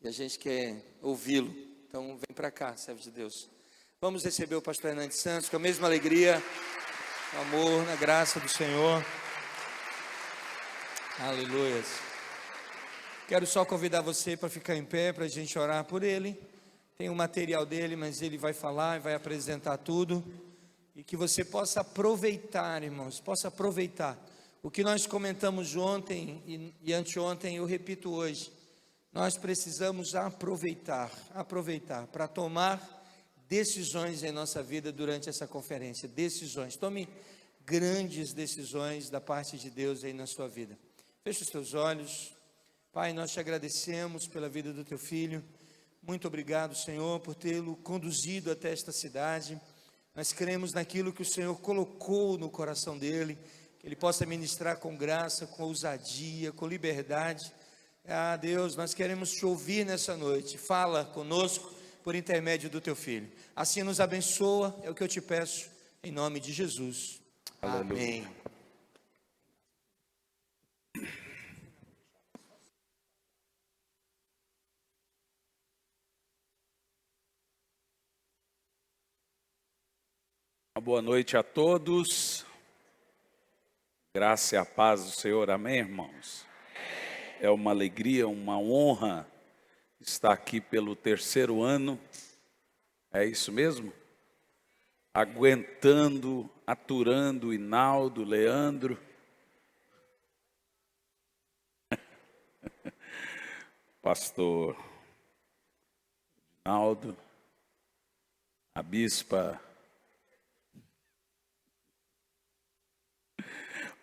E a gente quer ouvi-lo. Então vem para cá, servo de Deus. Vamos receber o pastor Hernandes Santos com a mesma alegria, no amor, na graça do Senhor. Aleluia. Quero só convidar você para ficar em pé, para a gente orar por ele. Tem o material dele, mas ele vai falar e vai apresentar tudo. E que você possa aproveitar, irmãos, possa aproveitar. O que nós comentamos ontem e anteontem, eu repito hoje. Nós precisamos aproveitar para tomar decisões em nossa vida durante essa conferência. Decisões, tome grandes decisões da parte de Deus aí na sua vida. Feche os teus olhos. Pai, nós te agradecemos pela vida do teu filho. Muito obrigado, Senhor, por tê-lo conduzido até esta cidade. Nós cremos naquilo que o Senhor colocou no coração dele, que ele possa ministrar com graça, com ousadia, com liberdade. Ah, Deus, nós queremos te ouvir nessa noite. Fala conosco por intermédio do teu filho. Assim nos abençoa, é o que eu te peço, em nome de Jesus. Aleluia. Amém. Uma boa noite a todos. Graça e a paz do Senhor. Amém, irmãos? É uma alegria, uma honra estar aqui pelo terceiro ano. É isso mesmo? Aguentando, aturando Hinaldo, Leandro. Pastor Hinaldo, a bispa.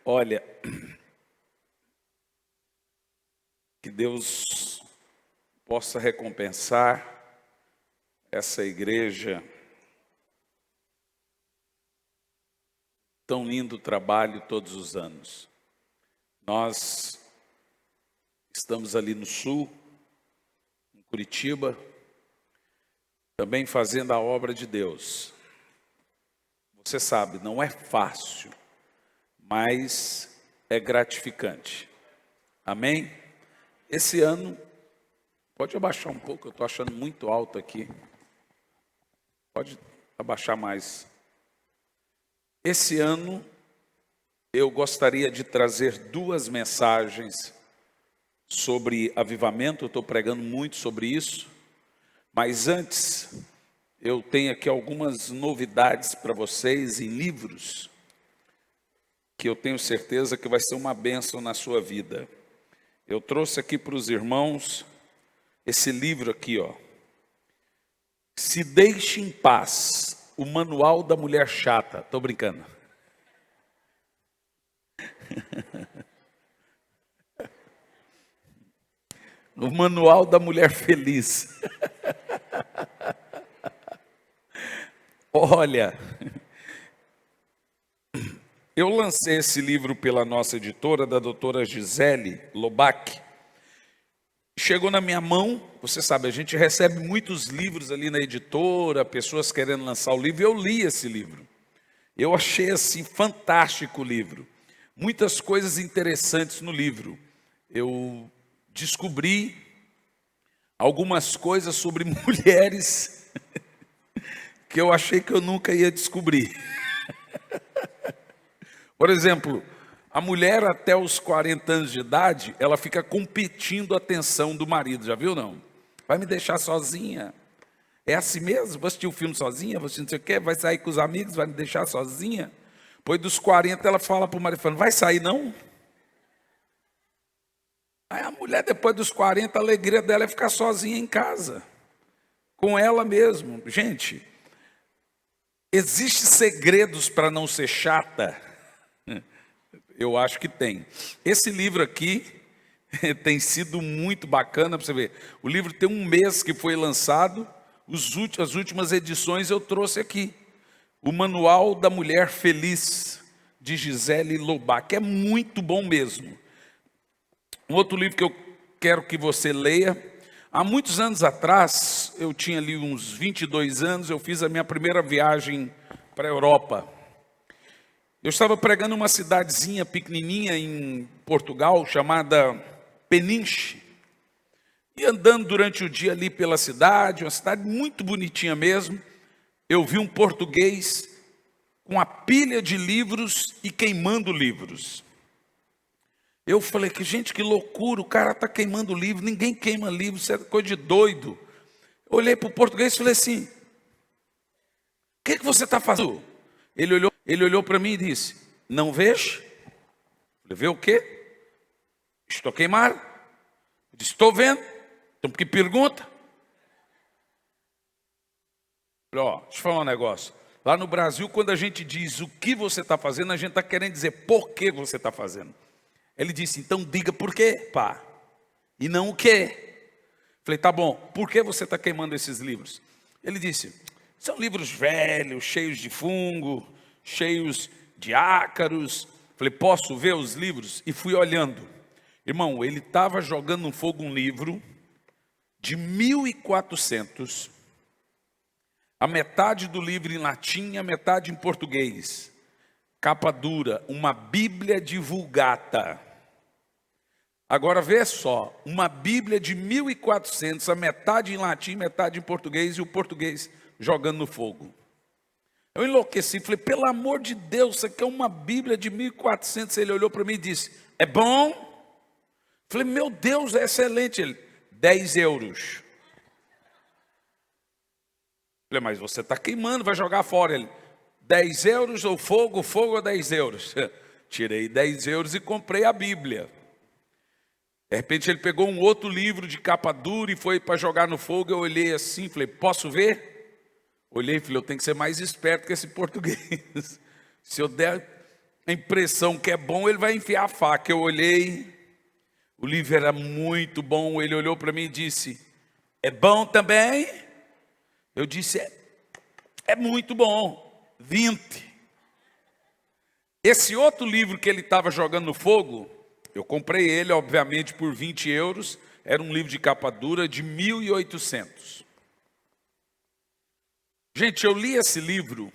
Olha, que Deus possa recompensar essa igreja, tão lindo trabalho todos os anos. Nós estamos ali no sul, em Curitiba, também fazendo a obra de Deus. Você sabe, não é fácil, mas é gratificante. Amém? Esse ano, pode abaixar um pouco, eu estou achando muito alto aqui. Pode abaixar mais. Esse ano, eu gostaria de trazer duas mensagens sobre avivamento. Eu estou pregando muito sobre isso. Mas antes, eu tenho aqui algumas novidades para vocês em livros, que eu tenho certeza que vai ser uma bênção na sua vida. Eu trouxe aqui para os irmãos esse livro aqui, ó. Se Deixe em Paz, o Manual da Mulher Chata. Estou brincando. O Manual da Mulher Feliz. Olha, eu lancei esse livro pela nossa editora, da doutora Gisele Lobac. Chegou na minha mão, você sabe, a gente recebe muitos livros ali na editora, pessoas querendo lançar o livro, e eu li esse livro. Eu achei assim fantástico o livro. Muitas coisas interessantes no livro. Eu descobri algumas coisas sobre mulheres que eu achei que eu nunca ia descobrir. Por exemplo, a mulher até os 40 anos de idade, ela fica competindo a atenção do marido, já viu não? Vai me deixar sozinha? É assim mesmo? Vou assistir o filme sozinha? Vou assistir não sei o quê? Vai sair com os amigos? Vai me deixar sozinha? Depois dos 40 ela fala para o marido, vai sair não? Aí a mulher depois dos 40, a alegria dela é ficar sozinha em casa, com ela mesmo. Gente, existem segredos para não ser chata? Eu acho que tem. Esse livro aqui tem sido muito bacana para você ver. O livro tem um mês que foi lançado, as últimas edições eu trouxe aqui. O Manual da Mulher Feliz, de Gisele Lobac. É muito bom mesmo. Um outro livro que eu quero que você leia. Há muitos anos atrás, eu tinha ali uns 22 anos, eu fiz a minha primeira viagem para a Europa. Eu estava pregando uma cidadezinha pequenininha em Portugal, chamada Peniche. E andando durante o dia ali pela cidade, uma cidade muito bonitinha mesmo, eu vi um português com a pilha de livros e queimando livros. Eu falei, que gente, que loucura, o cara está queimando livro, ninguém queima livro, isso é coisa de doido. Eu olhei para o português e falei assim, o que você está fazendo? Ele olhou para mim e disse, não vejo? Eu falei, vê o quê? Estou queimado. Eu disse, estou vendo. Então por que pergunta? Eu falei, ó, deixa eu falar um negócio. Lá no Brasil, quando a gente diz o que você está fazendo, a gente está querendo dizer por que você está fazendo. Ele disse, então diga por quê, pá, e não o quê. Falei, tá bom, por que você está queimando esses livros? Ele disse, são livros velhos, cheios de fungo, cheios de ácaros. Falei, posso ver os livros? E fui olhando. Irmão, ele estava jogando no fogo um livro de 1400, a metade do livro em latim, a metade em português. Capa dura, uma Bíblia de Vulgata. Agora vê só, uma Bíblia de 1400, a metade em latim, metade em português, e o português jogando no fogo. Eu enlouqueci, falei, pelo amor de Deus, isso aqui é uma Bíblia de 1400. Ele olhou para mim e disse, é bom? Falei, meu Deus, é excelente. Ele, 10 euros. Falei, mas você está queimando, vai jogar fora. Ele, 10 euros ou fogo ou 10 euros. Tirei 10 euros e comprei a Bíblia. De repente ele pegou um outro livro de capa dura e foi para jogar no fogo. Eu olhei assim, falei, posso ver? Olhei e falei, eu tenho que ser mais esperto que esse português. Se eu der a impressão que é bom, ele vai enfiar a faca. Eu olhei, o livro era muito bom. Ele olhou para mim e disse, é bom também? Eu disse, é muito bom, 20. Esse outro livro que ele estava jogando no fogo, eu comprei ele, obviamente, por 20 euros. Era um livro de capa dura de 1800. Gente, eu li esse livro,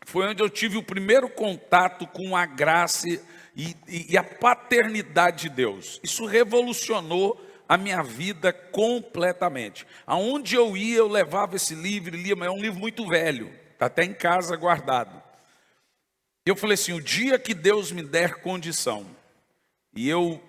foi onde eu tive o primeiro contato com a graça e a paternidade de Deus. Isso revolucionou a minha vida completamente. Aonde eu ia, eu levava esse livro e lia, mas é um livro muito velho, está até em casa guardado. Eu falei assim, o dia que Deus me der condição, e eu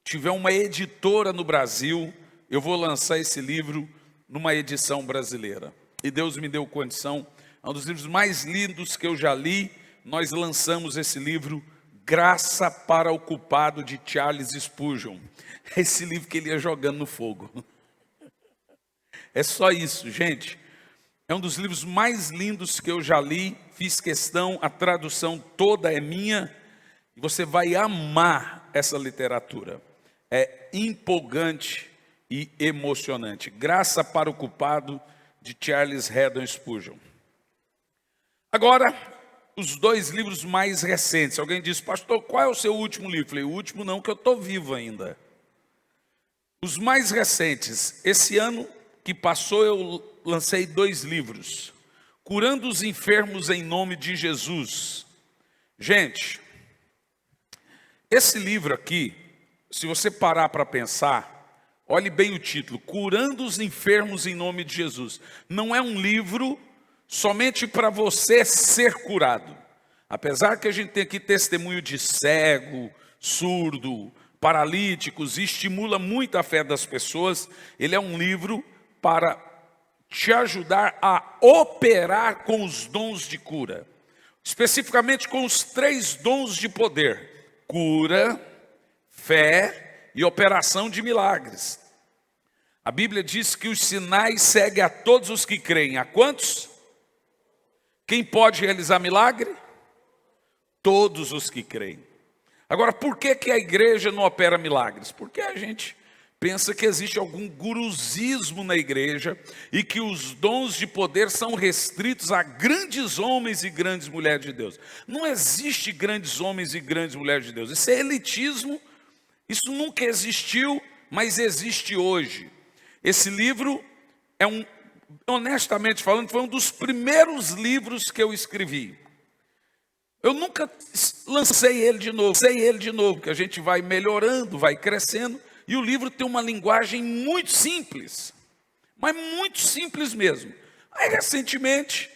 tiver uma editora no Brasil, eu vou lançar esse livro numa edição brasileira. E Deus me deu condição, é um dos livros mais lindos que eu já li. Nós lançamos esse livro, Graça para o Culpado, de Charles Spurgeon. Esse livro que ele ia jogando no fogo. É só isso, gente. É um dos livros mais lindos que eu já li. Fiz questão, a tradução toda é minha. E você vai amar essa literatura. É empolgante e emocionante. Graça para o Culpado, de Charles Haddon Spurgeon. Agora, os dois livros mais recentes. Alguém disse, pastor, qual é o seu último livro? Eu falei, o último não, que eu estou vivo ainda. Os mais recentes. Esse ano que passou, eu lancei 2 livros. Curando os enfermos em nome de Jesus. Gente, esse livro aqui, se você parar para pensar, olhe bem o título, Curando os enfermos em nome de Jesus. Não é um livro somente para você ser curado. Apesar que a gente tem aqui testemunho de cego, surdo, paralíticos, e estimula muito a fé das pessoas, ele é um livro para te ajudar a operar com os dons de cura. Especificamente com os 3 dons de poder: cura, fé e operação de milagres. A Bíblia diz que os sinais seguem a todos os que creem. A quantos? Quem pode realizar milagre? Todos os que creem. Agora, por que a igreja não opera milagres? Porque a gente pensa que existe algum guruzismo na igreja e que os dons de poder são restritos a grandes homens e grandes mulheres de Deus. Não existe grandes homens e grandes mulheres de Deus. Isso é elitismo, isso nunca existiu, mas existe hoje. Esse livro honestamente falando, foi um dos primeiros livros que eu escrevi. Eu nunca lancei ele de novo, porque a gente vai melhorando, vai crescendo. E o livro tem uma linguagem muito simples, mas muito simples mesmo. Aí, recentemente,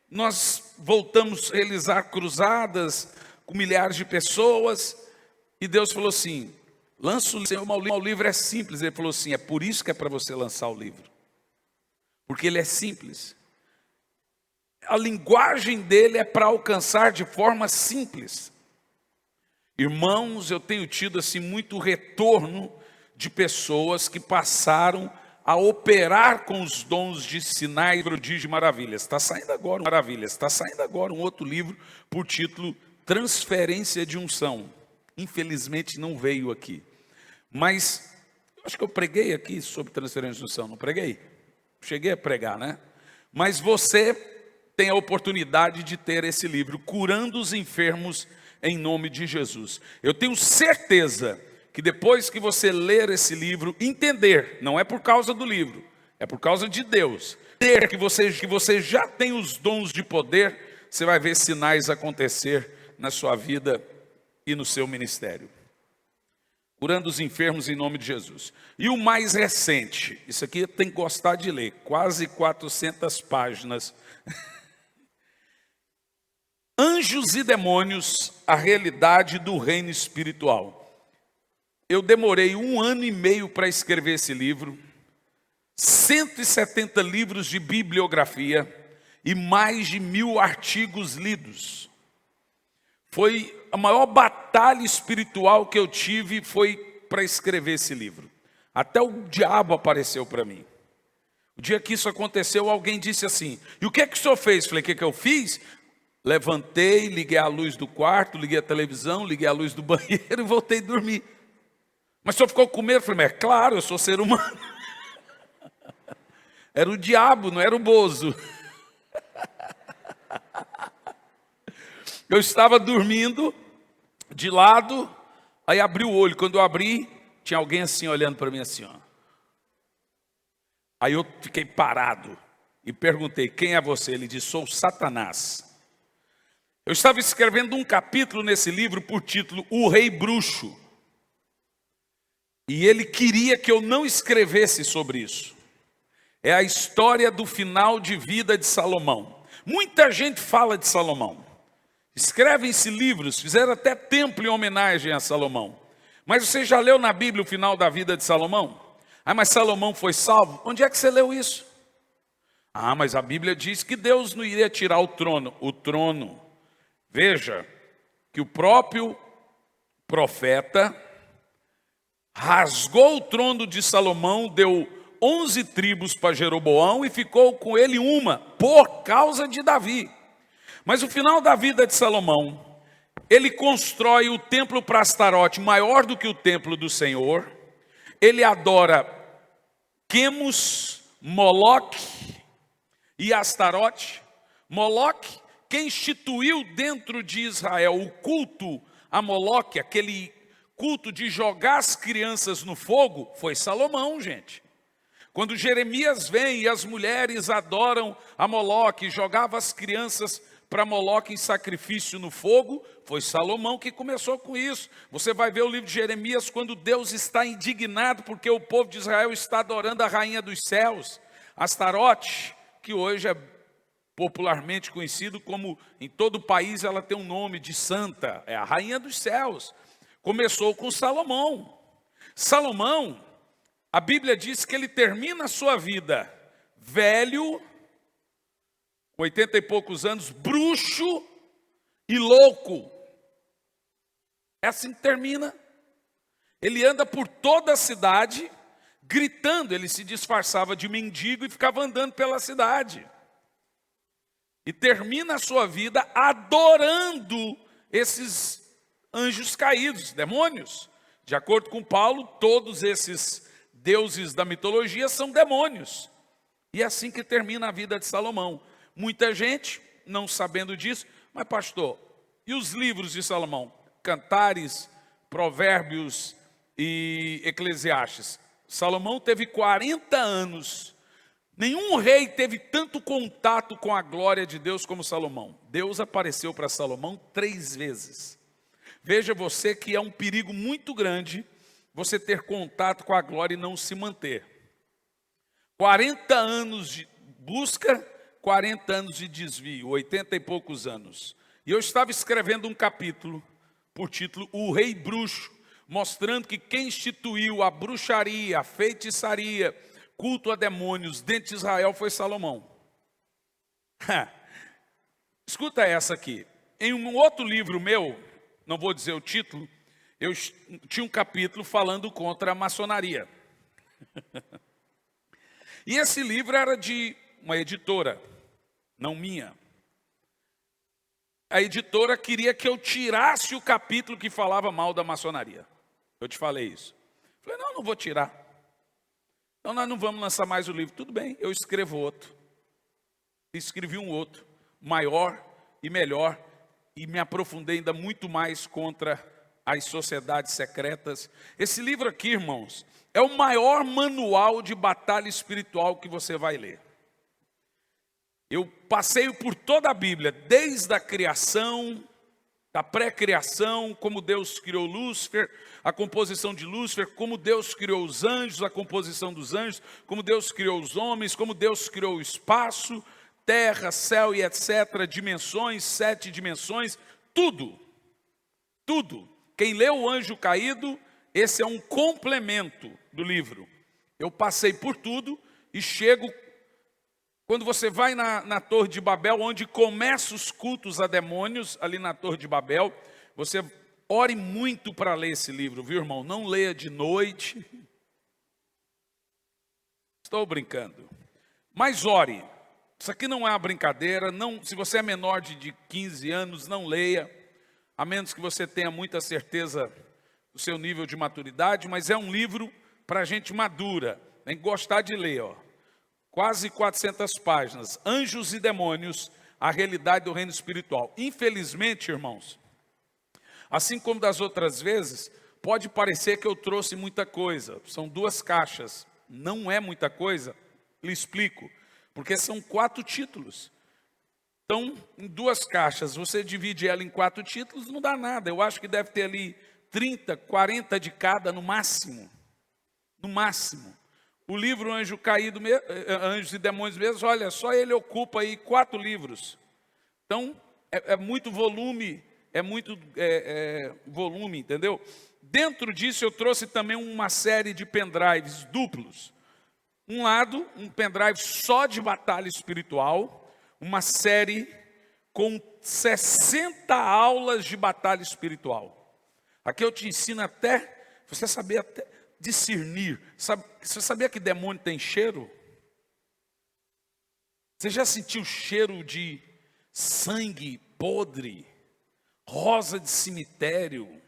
nós voltamos a realizar cruzadas com milhares de pessoas, e Deus falou assim, lança o livro, é simples. Ele falou assim, é por isso que é para você lançar o livro, porque ele é simples. A linguagem dele é para alcançar de forma simples. Irmãos, eu tenho tido assim muito retorno de pessoas que passaram a operar com os dons de sinais, prodígios e maravilhas. Está saindo agora um outro livro por título Transferência de Unção. Infelizmente não veio aqui. Mas acho que eu preguei aqui sobre transferência de unção, não preguei? Cheguei a pregar, né? Mas você tem a oportunidade de ter esse livro, Curando os Enfermos em Nome de Jesus. Eu tenho certeza que depois que você ler esse livro, entender, não é por causa do livro, é por causa de Deus, ter que você já tem os dons de poder, você vai ver sinais acontecer na sua vida e no seu ministério. Curando os enfermos em nome de Jesus. E o mais recente, isso aqui tem que gostar de ler, quase 400 páginas. Anjos e Demônios, a realidade do reino espiritual. Eu demorei 1 ano e meio para escrever esse livro, 170 livros de bibliografia e mais de 1000 artigos lidos. Foi a maior batalha espiritual que eu tive, foi para escrever esse livro. Até o diabo apareceu para mim. O dia que isso aconteceu, alguém disse assim, e o que é que o senhor fez? Falei, o que é que eu fiz? Levantei, liguei a luz do quarto, liguei a televisão, liguei a luz do banheiro e voltei a dormir. Mas o senhor ficou com medo? Falei, mas é claro, eu sou ser humano. Era o diabo, não era o Bozo. Eu estava dormindo de lado, aí abri o olho. Quando eu abri, tinha alguém assim olhando para mim assim, ó. Aí eu fiquei parado e perguntei, quem é você? Ele disse, sou Satanás. Eu estava escrevendo um capítulo nesse livro por título O Rei Bruxo. E ele queria que eu não escrevesse sobre isso. É a história do final de vida de Salomão. Muita gente fala de Salomão. Escrevem-se livros, fizeram até templo em homenagem a Salomão. Mas você já leu na Bíblia o final da vida de Salomão? Ah, mas Salomão foi salvo? Onde é que você leu isso? Ah, mas a Bíblia diz que Deus não iria tirar o trono. O trono. Veja que o próprio profeta rasgou o trono de Salomão, deu 11 tribos para Jeroboão e ficou com ele uma, por causa de Davi. Mas o final da vida de Salomão, ele constrói o templo para Astarote maior do que o templo do Senhor. Ele adora Quemos, Moloque e Astarote. Moloque, quem instituiu dentro de Israel o culto a Moloque, aquele culto de jogar as crianças no fogo, foi Salomão, gente. Quando Jeremias vem e as mulheres adoram a Moloque, jogava as crianças para Moloque em sacrifício no fogo, foi Salomão que começou com isso. Você vai ver o livro de Jeremias quando Deus está indignado porque o povo de Israel está adorando a rainha dos céus, Astarote, que hoje é popularmente conhecido como, em todo o país ela tem um nome de santa, é a rainha dos céus. Começou com Salomão. Salomão, a Bíblia diz que ele termina a sua vida velho, com 80 e poucos anos, bruxo e louco. É assim que termina. Ele anda por toda a cidade, gritando, ele se disfarçava de mendigo e ficava andando pela cidade. E termina a sua vida adorando esses anjos caídos, demônios. De acordo com Paulo, todos esses deuses da mitologia são demônios. E é assim que termina a vida de Salomão. Muita gente, não sabendo disso, mas pastor, e os livros de Salomão? Cantares, Provérbios e Eclesiastes. Salomão teve 40 anos. Nenhum rei teve tanto contato com a glória de Deus como Salomão. Deus apareceu para Salomão 3 vezes. Veja você que é um perigo muito grande você ter contato com a glória e não se manter. 40 anos de busca, 40 anos de desvio, 80 e poucos anos. E eu estava escrevendo um capítulo, por título, O Rei Bruxo, mostrando que quem instituiu a bruxaria, a feitiçaria, culto a demônios dentro de Israel foi Salomão. Escuta essa aqui. Em um outro livro meu, não vou dizer o título, eu tinha um capítulo falando contra a maçonaria. E esse livro era de uma editora, não minha. A editora queria que eu tirasse o capítulo que falava mal da maçonaria. Eu te falei isso. Falei, não vou tirar. Então nós não vamos lançar mais o livro. Tudo bem, eu escrevo outro. Escrevi um outro, maior e melhor, e me aprofundei ainda muito mais contra as sociedades secretas. Esse livro aqui, irmãos, é o maior manual de batalha espiritual que você vai ler. Eu passeio por toda a Bíblia, desde a criação, da pré-criação, como Deus criou Lúcifer, a composição de Lúcifer, como Deus criou os anjos, a composição dos anjos, como Deus criou os homens, como Deus criou o espaço, terra, céu e etc., dimensões, 7 dimensões, tudo. Quem leu o Anjo Caído, esse é um complemento do livro. Eu passei por tudo e chego, quando você vai na Torre de Babel, onde começam os cultos a demônios, ali na Torre de Babel, você ore muito para ler esse livro, viu, irmão? Não leia de noite. Estou brincando. Mas ore. Isso aqui não é uma brincadeira. Não, se você é menor de 15 anos, não leia, a menos que você tenha muita certeza do seu nível de maturidade, mas é um livro para gente madura, tem que gostar de ler, ó. Quase 400 páginas, Anjos e Demônios, a realidade do reino espiritual. Infelizmente, irmãos, assim como das outras vezes, pode parecer que eu trouxe muita coisa, são 2 caixas, não é muita coisa, lhe explico, porque são 4 títulos. Então, em 2 caixas, você divide ela em 4 títulos, não dá nada. Eu acho que deve ter ali 30, 40 de cada no máximo. No máximo. O livro Anjo Caído, Anjos e Demônios mesmo, olha, só ele ocupa aí 4 livros. Então, é muito volume, volume, entendeu? Dentro disso eu trouxe também uma série de pendrives duplos. Um lado, um pendrive só de batalha espiritual, uma série com 60 aulas de batalha espiritual. Aqui eu te ensino até, você saber até discernir. Você sabia que demônio tem cheiro? Você já sentiu cheiro de sangue podre, rosa de cemitério,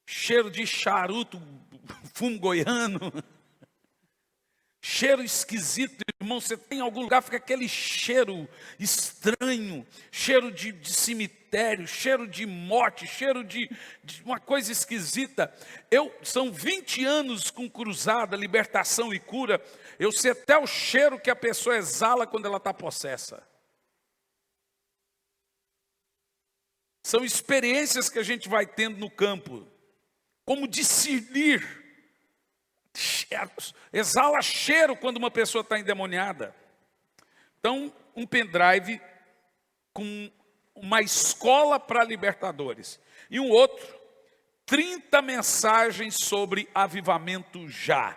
cheiro de charuto, fumo goiano? Cheiro esquisito, irmão, você tem em algum lugar, fica aquele cheiro estranho, cheiro de cemitério, cheiro de morte, cheiro de uma coisa esquisita. São 20 anos com cruzada, libertação e cura, eu sei até o cheiro que a pessoa exala quando ela está possessa. São experiências que a gente vai tendo no campo, como discernir. Exala cheiro quando uma pessoa está endemoniada. Então, um pendrive com uma escola para libertadores. E um outro, 30 mensagens sobre avivamento já.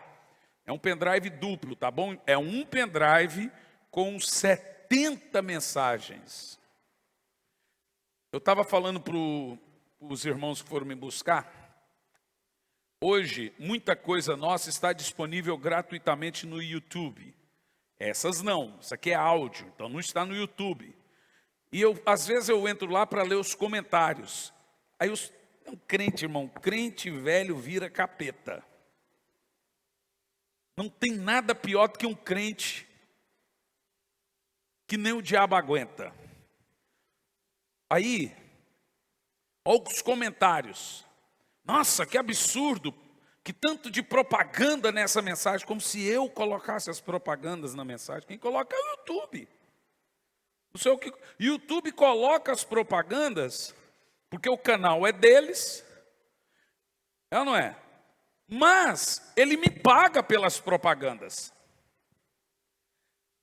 É um pendrive duplo, tá bom? É um pendrive com 70 mensagens. Eu estava falando para os irmãos que foram me buscar. Hoje, muita coisa nossa está disponível gratuitamente no YouTube. Essas não, isso aqui é áudio, então não está no YouTube. E às vezes eu entro lá para ler os comentários. Aí um crente, irmão, crente velho vira capeta. Não tem nada pior do que um crente que nem o diabo aguenta. Aí, olha os comentários. Nossa, que absurdo, que tanto de propaganda nessa mensagem, como se eu colocasse as propagandas na mensagem. Quem coloca é o YouTube. Não sei o que. YouTube coloca as propagandas, porque o canal é deles, é ou não é? Mas ele me paga pelas propagandas.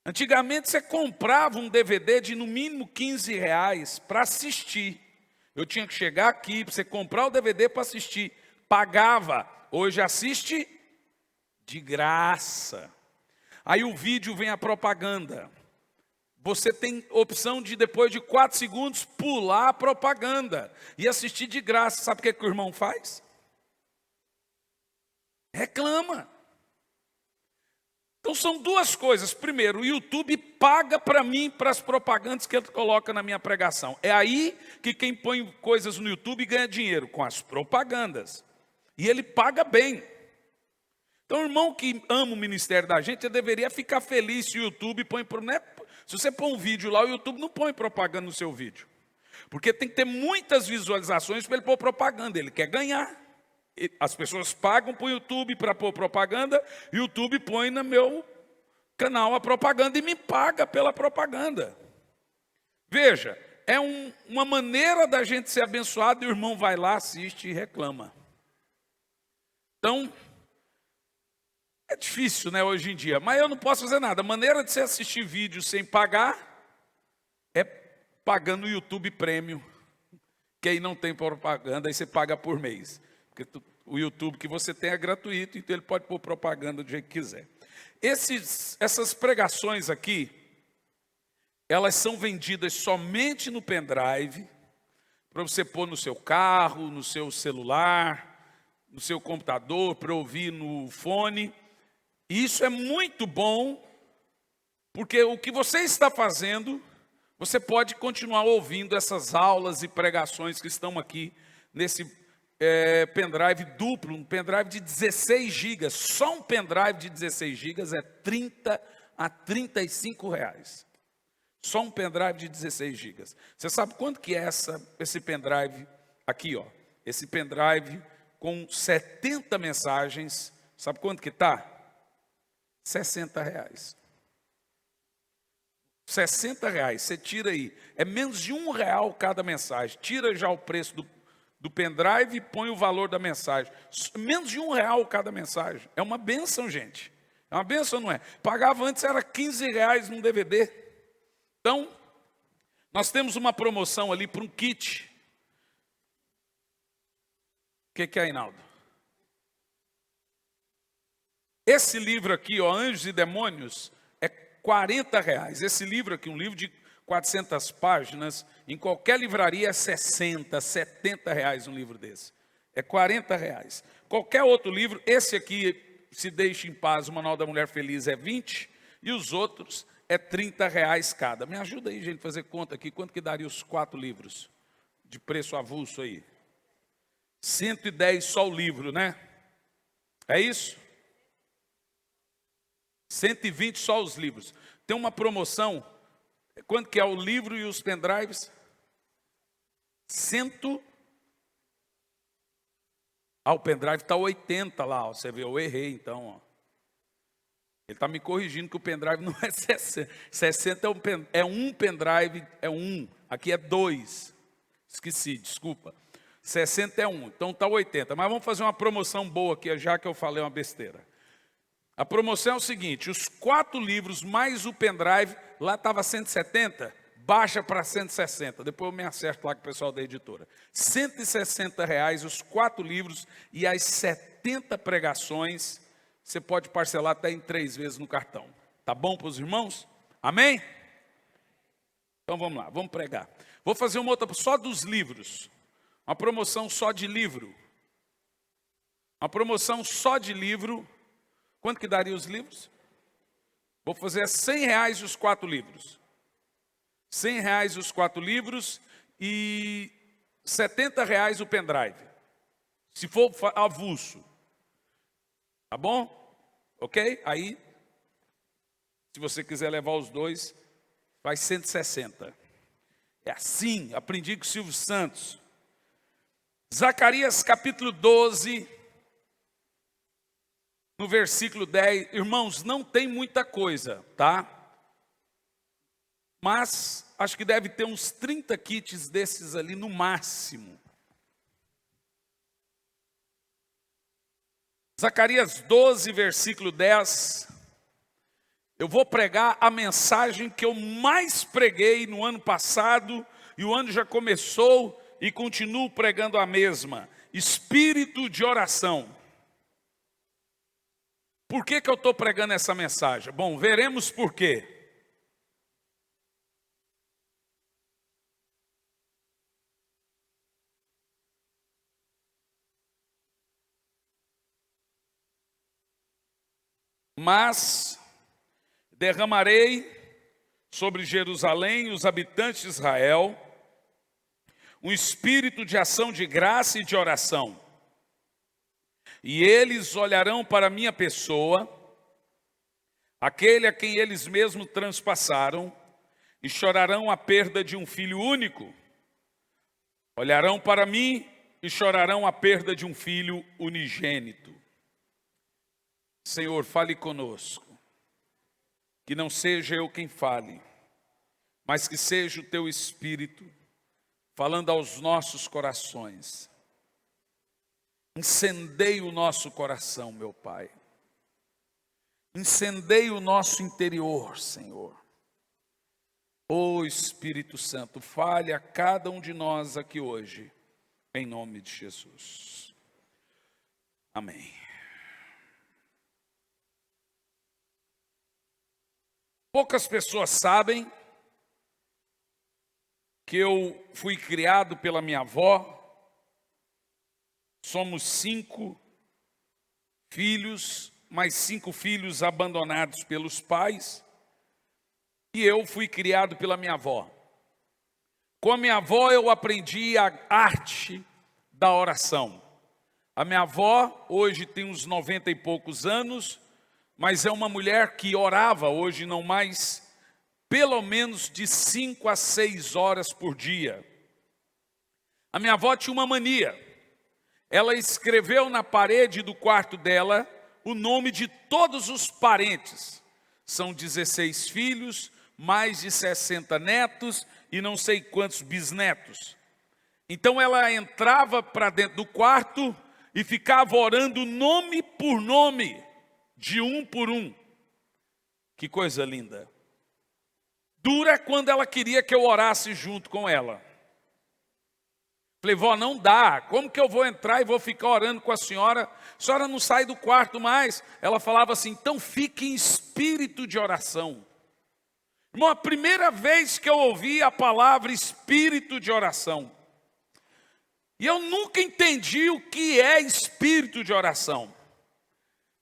Antigamente você comprava um DVD de no mínimo R$ 15 para assistir. Eu tinha que chegar aqui para você comprar o DVD para assistir. Pagava. Hoje assiste de graça. Aí o vídeo vem a propaganda. Você tem opção de, depois de 4 segundos, pular a propaganda e assistir de graça. Sabe o que o irmão faz? Reclama. Então são duas coisas. Primeiro, o YouTube paga para mim, para as propagandas que ele coloca na minha pregação. É aí que quem põe coisas no YouTube ganha dinheiro, com as propagandas. E ele paga bem. Então o irmão que ama o ministério da gente, ele deveria ficar feliz se o YouTube põe... Se você põe um vídeo lá, o YouTube não põe propaganda no seu vídeo. Porque tem que ter muitas visualizações para ele pôr propaganda. Ele quer ganhar. As pessoas pagam para o YouTube para pôr propaganda, e o YouTube põe no meu canal a propaganda e me paga pela propaganda. Veja, é uma maneira da gente ser abençoado, e o irmão vai lá, assiste e reclama. Então, é difícil, né, hoje em dia, mas eu não posso fazer nada. A maneira de você assistir vídeo sem pagar é pagando o YouTube Premium, que aí não tem propaganda, aí você paga por mês. Porque o YouTube que você tem é gratuito, então ele pode pôr propaganda do jeito que quiser. Essas pregações aqui, elas são vendidas somente no pendrive, para você pôr no seu carro, no seu celular, no seu computador, para ouvir no fone. E isso é muito bom, porque o que você está fazendo, você pode continuar ouvindo essas aulas e pregações que estão aqui nesse pendrive duplo, um pendrive de 16 gigas. Só um pendrive de 16 gigas é 30 a 35 reais. Só um pendrive de 16 gigas. Você sabe quanto que é esse pendrive aqui, ó? Esse pendrive com 70 mensagens, sabe quanto que está? 60 reais. 60 reais, você tira aí. É menos de R$1 cada mensagem. Tira já o preço do pendrive e põe o valor da mensagem. Menos de R$1 cada mensagem. É uma bênção, gente. É uma bênção, não é? Pagava antes, era R$15 num DVD. Então, nós temos uma promoção ali para um kit. O que é, Ainaldo? Esse livro aqui, ó, Anjos e Demônios, é R$40. Esse livro aqui, um livro de 400 páginas, em qualquer livraria é 60, 70 reais um livro desse. É R$40. Qualquer outro livro, esse aqui, Se Deixe em Paz, o Manual da Mulher Feliz, é 20, e os outros é R$30 cada. Me ajuda aí, gente, a fazer conta aqui, quanto que daria os 4 livros de preço avulso aí? 110 só o livro, né? É isso? 120 só os livros. Tem uma promoção. Quanto que é o livro e os pendrives? 100. O pendrive está 80 lá, ó. Você vê, eu errei então, ó. Ele está me corrigindo que o pendrive não é 60. 60 é um pendrive, é um. Aqui é 2. Esqueci, desculpa. 60 é um, então está 80. Mas vamos fazer uma promoção boa aqui, já que eu falei uma besteira. A promoção é o seguinte: os 4 livros mais o pendrive, lá estava 170, baixa para 160. Depois eu me acerto lá com o pessoal da editora. R$160 os 4 livros e as 70 pregações. Você pode parcelar até em 3 vezes no cartão. Tá bom para os irmãos? Amém? Então vamos lá, vamos pregar. Vou fazer uma outra só dos livros. Uma promoção só de livro. Uma promoção só de livro. Quanto que daria os livros? Vou fazer R$100 os 4 livros. R$100 os 4 livros e R$70 o pendrive. Se for avulso. Tá bom? Ok? Aí, se você quiser levar os 2, faz 160. É assim, aprendi com o Silvio Santos. Zacarias capítulo 12, no versículo 10, irmãos, não tem muita coisa, tá? Mas acho que deve ter uns 30 kits desses ali no máximo. Zacarias 12, versículo 10. Eu vou pregar a mensagem que eu mais preguei no ano passado, e o ano já começou e continuo pregando a mesma. Espírito de oração. Por que eu estou pregando essa mensagem? Bom, veremos por quê. Mas derramarei sobre Jerusalém e os habitantes de Israel um espírito de ação de graça e de oração. E eles olharão para a minha pessoa, aquele a quem eles mesmos transpassaram, e chorarão a perda de um filho único. Olharão para mim e chorarão a perda de um filho unigênito. Senhor, fale conosco. Que não seja eu quem fale, mas que seja o teu Espírito falando aos nossos corações. Incendeie o nosso coração, meu Pai. Incendeie o nosso interior, Senhor. Ó Espírito Santo, fale a cada um de nós aqui hoje, em nome de Jesus. Amém. Poucas pessoas sabem que eu fui criado pela minha avó. Somos 5 filhos, mais 5 filhos abandonados pelos pais. E eu fui criado pela minha avó. Com a minha avó eu aprendi a arte da oração. A minha avó hoje tem uns 90 e poucos anos, mas é uma mulher que orava hoje não mais, pelo menos de 5 a 6 horas por dia. A minha avó tinha uma mania. Ela escreveu na parede do quarto dela o nome de todos os parentes. São 16 filhos, mais de 60 netos e não sei quantos bisnetos. Então ela entrava para dentro do quarto e ficava orando nome por nome, de um por um. Que coisa linda. Dura quando ela queria que eu orasse junto com ela. Falei, vó, não dá. Como que eu vou entrar e vou ficar orando com a senhora não sai do quarto mais. Ela falava assim, então fique em espírito de oração. Irmão, a primeira vez que eu ouvi a palavra espírito de oração, e eu nunca entendi o que é espírito de oração.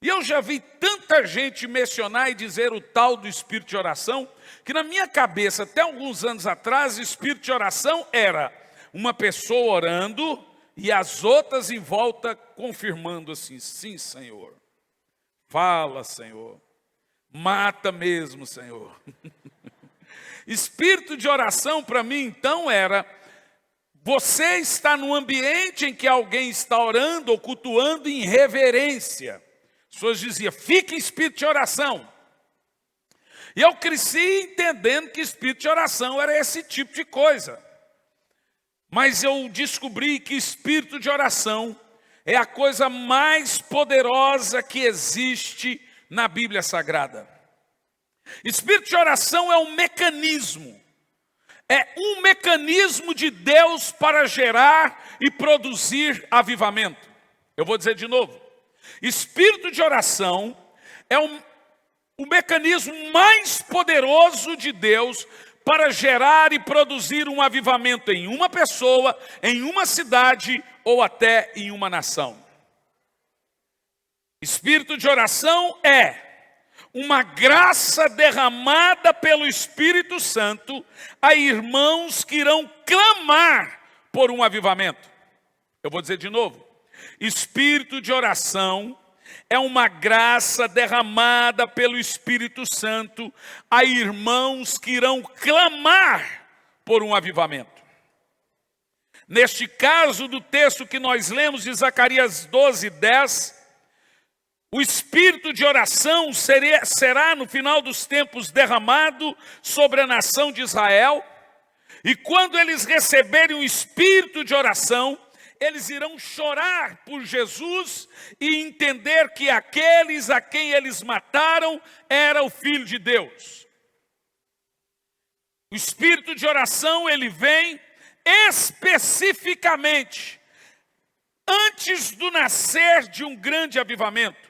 E eu já vi tanta gente mencionar e dizer o tal do espírito de oração, que na minha cabeça, até alguns anos atrás, o espírito de oração era uma pessoa orando e as outras em volta confirmando assim, sim, Senhor. Fala, Senhor. Mata mesmo, Senhor. Espírito de oração para mim, então, era você está no ambiente em que alguém está orando ou cultuando em reverência. As pessoas diziam, fique em espírito de oração. E eu cresci entendendo que espírito de oração era esse tipo de coisa. Mas eu descobri que espírito de oração é a coisa mais poderosa que existe na Bíblia Sagrada. Espírito de oração é um mecanismo. É um mecanismo de Deus para gerar e produzir avivamento. Eu vou dizer de novo. Espírito de oração é o mecanismo mais poderoso de Deus para gerar e produzir um avivamento em uma pessoa, em uma cidade ou até em uma nação. Espírito de oração é uma graça derramada pelo Espírito Santo a irmãos que irão clamar por um avivamento. Eu vou dizer de novo. Espírito de oração é uma graça derramada pelo Espírito Santo a irmãos que irão clamar por um avivamento. Neste caso do texto que nós lemos de Zacarias 12, 10, o espírito de oração será no final dos tempos derramado sobre a nação de Israel, e quando eles receberem o espírito de oração, eles irão chorar por Jesus e entender que aqueles a quem eles mataram era o Filho de Deus. O espírito de oração, ele vem especificamente antes do nascer de um grande avivamento.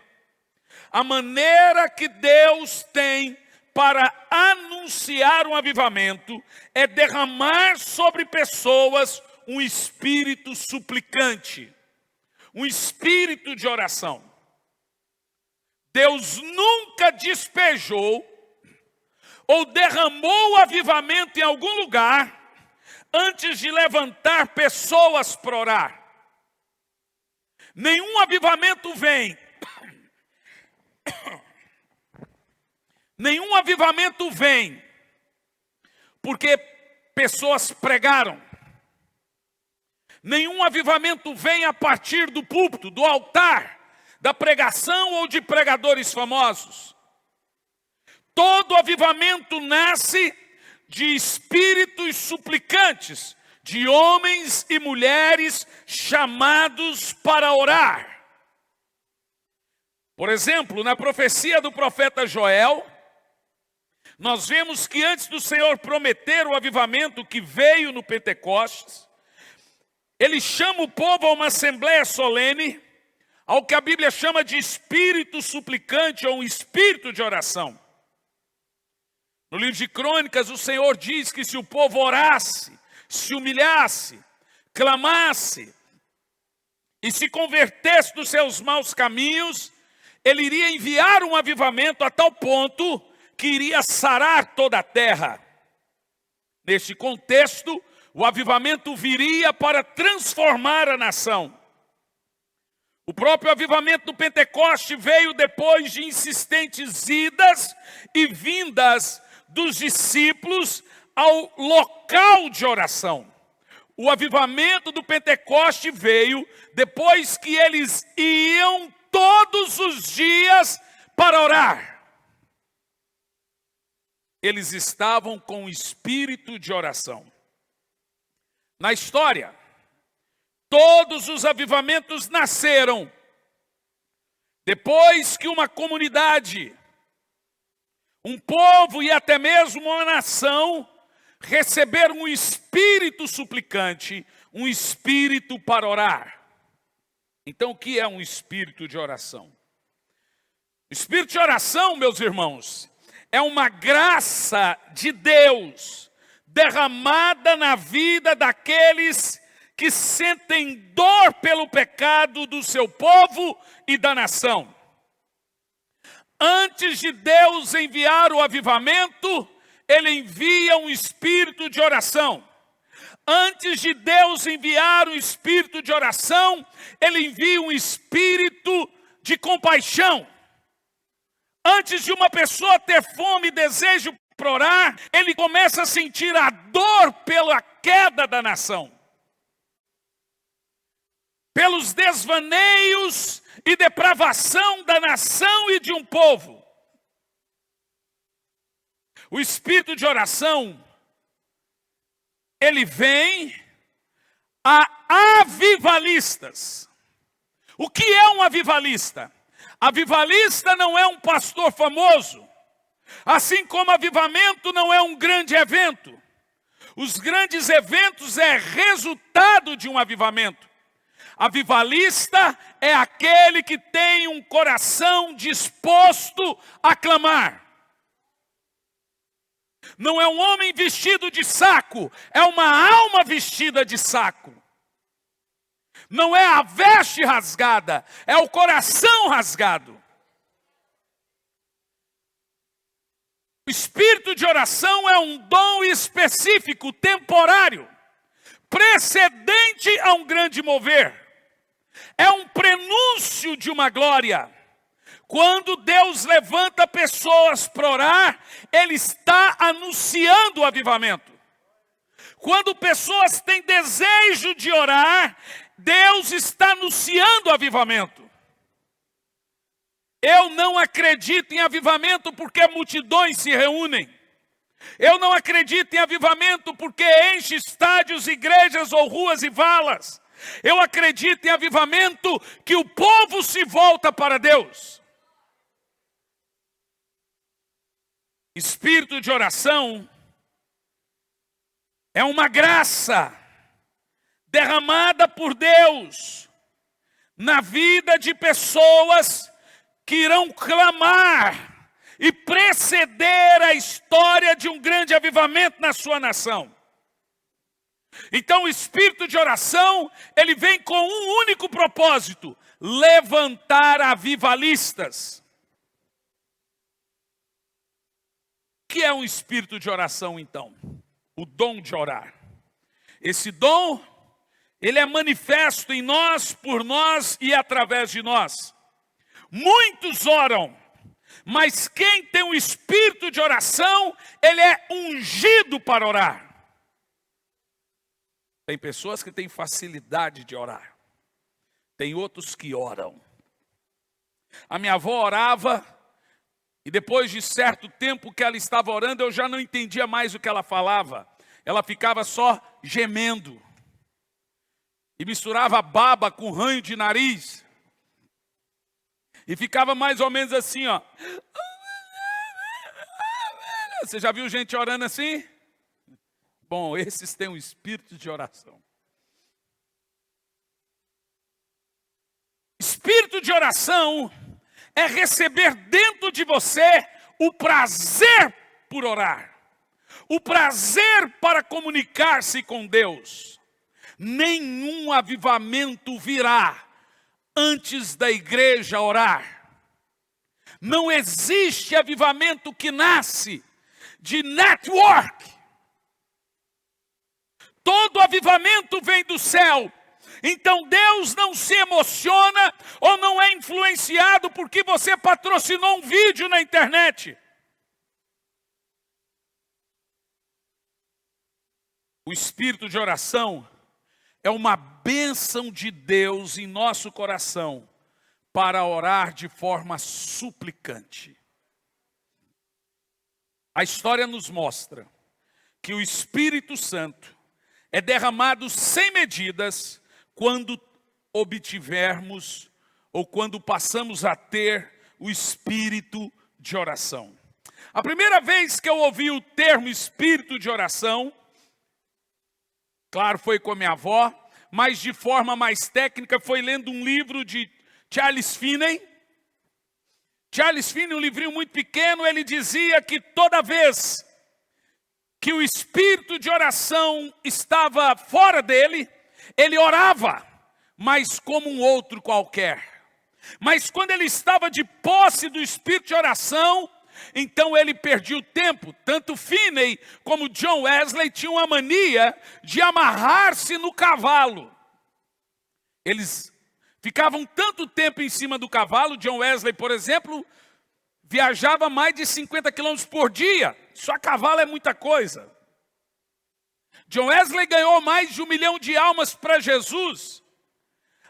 A maneira que Deus tem para anunciar um avivamento é derramar sobre pessoas um espírito suplicante, um espírito de oração. Deus nunca despejou ou derramou o avivamento em algum lugar antes de levantar pessoas para orar. Nenhum avivamento vem. Nenhum avivamento vem porque pessoas pregaram. Nenhum avivamento vem a partir do púlpito, do altar, da pregação ou de pregadores famosos. Todo avivamento nasce de espíritos suplicantes, de homens e mulheres chamados para orar. Por exemplo, na profecia do profeta Joel, nós vemos que antes do Senhor prometer o avivamento que veio no Pentecostes, ele chama o povo a uma assembleia solene, ao que a Bíblia chama de espírito suplicante ou um espírito de oração. No livro de Crônicas, o Senhor diz que se o povo orasse, se humilhasse, clamasse e se convertesse dos seus maus caminhos, ele iria enviar um avivamento a tal ponto que iria sarar toda a terra. Neste contexto, o avivamento viria para transformar a nação. O próprio avivamento do Pentecoste veio depois de insistentes idas e vindas dos discípulos ao local de oração. O avivamento do Pentecoste veio depois que eles iam todos os dias para orar. Eles estavam com espírito de oração. Na história, todos os avivamentos nasceram depois que uma comunidade, um povo e até mesmo uma nação receberam um espírito suplicante, um espírito para orar. Então, o que é um espírito de oração? O espírito de oração, meus irmãos, é uma graça de Deus derramada na vida daqueles que sentem dor pelo pecado do seu povo e da nação. Antes de Deus enviar o avivamento, ele envia um espírito de oração. Antes de Deus enviar um espírito de oração, ele envia um espírito de compaixão. Antes de uma pessoa ter fome e desejo para orar, ele começa a sentir a dor pela queda da nação, pelos desvaneios e depravação da nação e de um povo. O espírito de oração, ele vem a avivalistas. O que é um avivalista? Avivalista não é um pastor famoso, assim como avivamento não é um grande evento. Os grandes eventos é resultado de um avivamento. Avivalista é aquele que tem um coração disposto a clamar. Não é um homem vestido de saco, é uma alma vestida de saco. Não é a veste rasgada, é o coração rasgado. O espírito de oração é um dom específico, temporário, precedente a um grande mover. É um prenúncio de uma glória. Quando Deus levanta pessoas para orar, Ele está anunciando o avivamento. Quando pessoas têm desejo de orar, Deus está anunciando o avivamento. Eu não acredito em avivamento porque multidões se reúnem. Eu não acredito em avivamento porque enche estádios, igrejas ou ruas e valas. Eu acredito em avivamento que o povo se volta para Deus. Espírito de oração é uma graça derramada por Deus na vida de pessoas que irão clamar e preceder a história de um grande avivamento na sua nação. Então o espírito de oração, ele vem com um único propósito: levantar avivalistas. O que é um espírito de oração então? O dom de orar. Esse dom, ele é manifesto em nós, por nós e através de nós. Muitos oram, mas quem tem um espírito de oração, ele é ungido para orar. Tem pessoas que têm facilidade de orar. Tem outros que oram. A minha avó orava, e depois de certo tempo que ela estava orando, eu já não entendia mais o que ela falava. Ela ficava só gemendo. E misturava baba com ranho de nariz. E ficava mais ou menos assim, ó. Você já viu gente orando assim? Bom, esses têm um espírito de oração. Espírito de oração é receber dentro de você o prazer por orar. O prazer para comunicar-se com Deus. Nenhum avivamento virá antes da igreja orar. Não existe avivamento que nasce de network. Todo avivamento vem do céu. Então Deus não se emociona ou não é influenciado porque você patrocinou um vídeo na internet. O espírito de oração é uma bênção de Deus em nosso coração para orar de forma suplicante. A história nos mostra que o Espírito Santo é derramado sem medidas quando obtivermos ou quando passamos a ter o espírito de oração. A primeira vez que eu ouvi o termo espírito de oração, claro, foi com a minha avó, mas de forma mais técnica foi lendo um livro de Charles Finney. Charles Finney, um livrinho muito pequeno, ele dizia que toda vez que o espírito de oração estava fora dele, ele orava, mas como um outro qualquer. Mas quando ele estava de posse do espírito de oração, então ele perdia o tempo. Tanto Finney como John Wesley tinham a mania de amarrar-se no cavalo. Eles ficavam tanto tempo em cima do cavalo. John Wesley, por exemplo, viajava mais de 50 quilômetros por dia. Só cavalo é muita coisa. John Wesley ganhou mais de 1 milhão de almas para Jesus.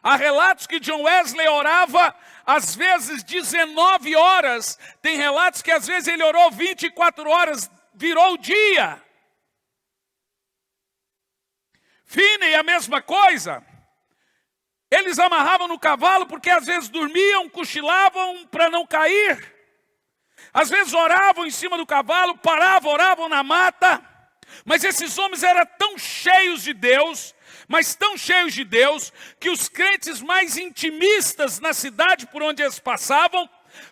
Há relatos que John Wesley orava às vezes 19 horas. Tem relatos que às vezes ele orou 24 horas, virou o dia. Finney, a mesma coisa. Eles amarravam no cavalo porque às vezes dormiam, cochilavam para não cair. Às vezes oravam em cima do cavalo, paravam, oravam na mata. Mas esses homens eram tão cheios de Deus, mas tão cheios de Deus, que os crentes mais intimistas na cidade por onde eles passavam,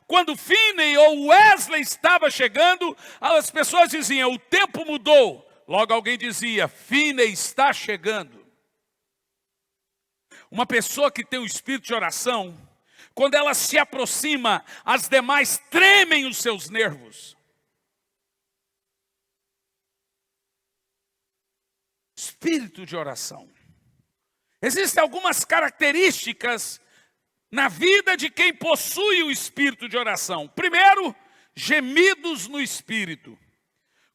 quando Finney ou Wesley estava chegando, as pessoas diziam: o tempo mudou. Logo alguém dizia: Finney está chegando. Uma pessoa que tem o espírito de oração, quando ela se aproxima, as demais tremem os seus nervos. Espírito de oração. Existem algumas características na vida de quem possui o espírito de oração. Primeiro, gemidos no espírito.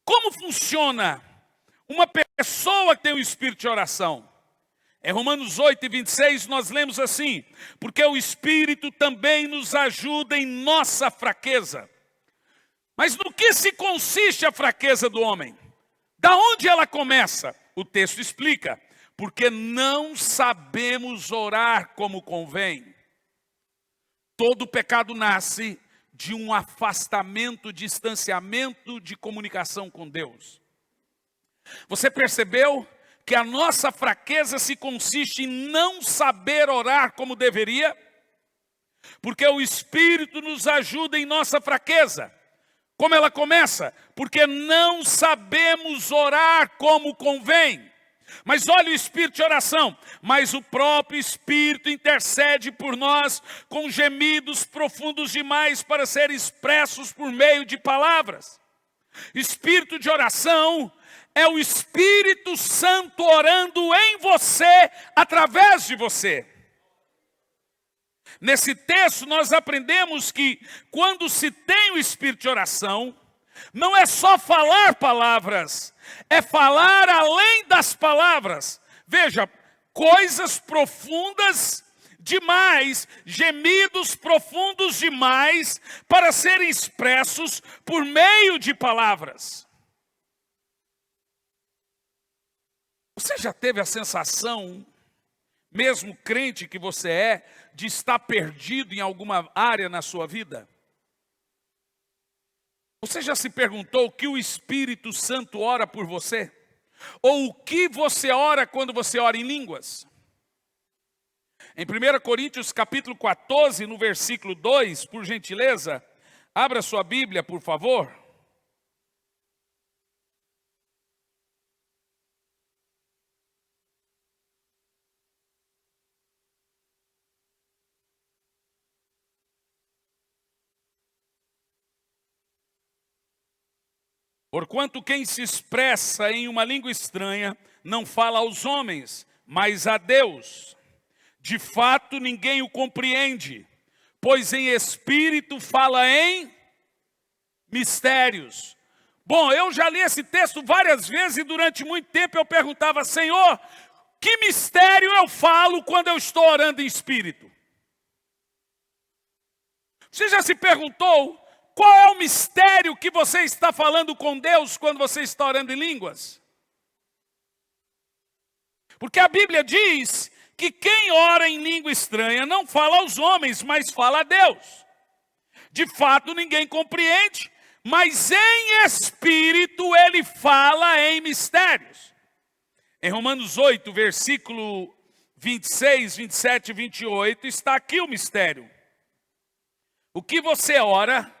Como funciona uma pessoa que tem o espírito de oração? Em Romanos 8:26 nós lemos assim: porque o Espírito também nos ajuda em nossa fraqueza. Mas no que se consiste a fraqueza do homem? Da onde ela começa? O texto explica: porque não sabemos orar como convém. Todo pecado nasce de um afastamento, distanciamento de comunicação com Deus. Você percebeu que a nossa fraqueza se consiste em não saber orar como deveria? Porque o Espírito nos ajuda em nossa fraqueza. Como ela começa? Porque não sabemos orar como convém. Mas olha o espírito de oração. Mas o próprio Espírito intercede por nós com gemidos profundos demais para serem expressos por meio de palavras. Espírito de oração é o Espírito Santo orando em você, através de você. Nesse texto nós aprendemos que quando se tem o espírito de oração, não é só falar palavras, é falar além das palavras. Veja, coisas profundas demais, gemidos profundos demais para serem expressos por meio de palavras. Você já teve a sensação, mesmo crente que você é, de estar perdido em alguma área na sua vida? Você já se perguntou o que o Espírito Santo ora por você? Ou o que você ora quando você ora em línguas? Em 1 Coríntios capítulo 14, no versículo 2, por gentileza, abra sua Bíblia, por favor. Porquanto quem se expressa em uma língua estranha não fala aos homens, mas a Deus. De fato, ninguém o compreende, pois em espírito fala em mistérios. Bom, eu já li esse texto várias vezes e durante muito tempo eu perguntava: Senhor, que mistério eu falo quando eu estou orando em espírito? Você já se perguntou qual é o mistério que você está falando com Deus quando você está orando em línguas? Porque a Bíblia diz que quem ora em língua estranha não fala aos homens, mas fala a Deus. De fato, ninguém compreende, mas em espírito ele fala em mistérios. Em Romanos 8, versículo 26, 27 e 28, está aqui o mistério. O que você ora?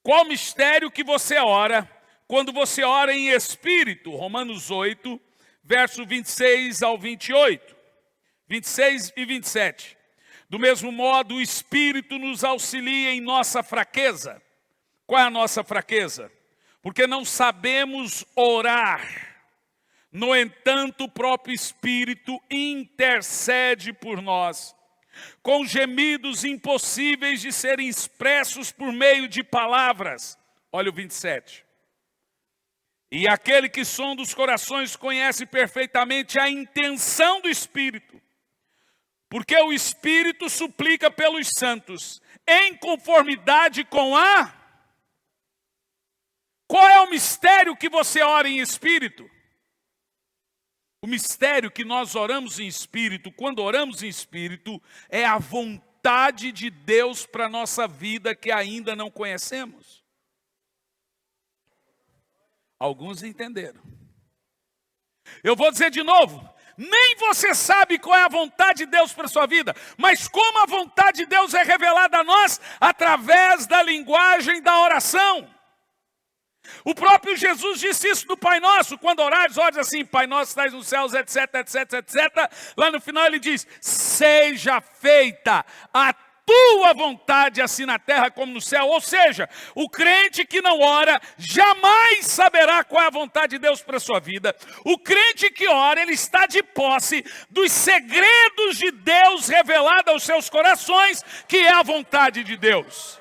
Qual mistério que você ora quando você ora em espírito? Romanos 8, verso 26 ao 28. 26 e 27. Do mesmo modo, o Espírito nos auxilia em nossa fraqueza. Qual é a nossa fraqueza? Porque não sabemos orar. No entanto, o próprio Espírito intercede por nós, com gemidos impossíveis de serem expressos por meio de palavras. Olha o 27. E aquele que sonda os corações conhece perfeitamente a intenção do Espírito, porque o Espírito suplica pelos santos, em conformidade com a... Qual é o mistério que você ora em espírito? O mistério que nós oramos em espírito, quando oramos em espírito, é a vontade de Deus para a nossa vida que ainda não conhecemos. Alguns entenderam. Eu vou dizer de novo. Nem você sabe qual é a vontade de Deus para a sua vida, mas como a vontade de Deus é revelada a nós através da linguagem da oração. O próprio Jesus disse isso no Pai Nosso, quando orares, ore assim: Pai Nosso que estás nos céus, etc, etc, etc. Lá no final ele diz: seja feita a tua vontade, assim na terra como no céu. Ou seja, o crente que não ora jamais saberá qual é a vontade de Deus para a sua vida. O crente que ora, ele está de posse dos segredos de Deus revelados aos seus corações, que é a vontade de Deus.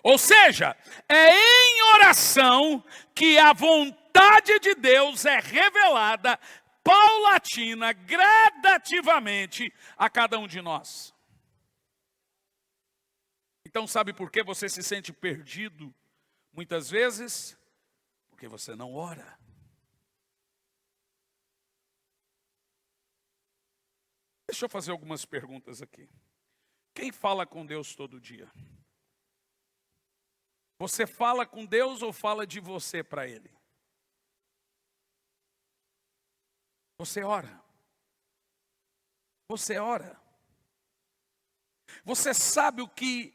Ou seja, é em oração que a vontade de Deus é revelada paulatina, gradativamente a cada um de nós. Então sabe por que você se sente perdido muitas vezes? Porque você não ora. Deixa eu fazer algumas perguntas aqui. Quem fala com Deus todo dia? Você fala com Deus ou fala de você para Ele? Você ora. Você ora. Você sabe o que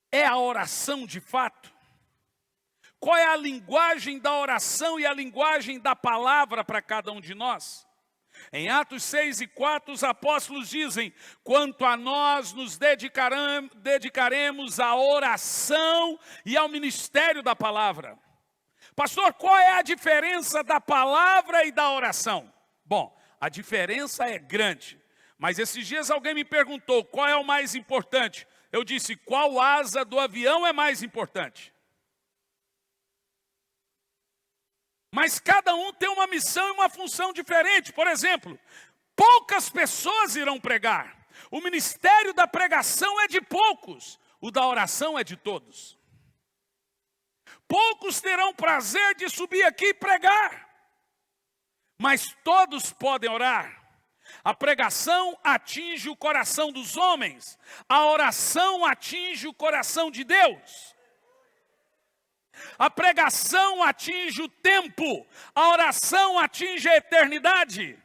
é a oração de fato? Qual é a linguagem da oração e a linguagem da palavra para cada um de nós? Em Atos 6:4, os apóstolos dizem: quanto a nós nos dedicaremos à oração e ao ministério da palavra. Pastor, qual é a diferença da palavra e da oração? Bom, a diferença é grande. Mas esses dias alguém me perguntou qual é o mais importante. Eu disse, qual asa do avião é mais importante? Mas cada um tem uma missão e uma função diferente. Por exemplo, poucas pessoas irão pregar. O ministério da pregação é de poucos. O da oração é de todos. Poucos terão prazer de subir aqui e pregar. Mas todos podem orar. A pregação atinge o coração dos homens. A oração atinge o coração de Deus. A pregação atinge o tempo, a oração atinge a eternidade.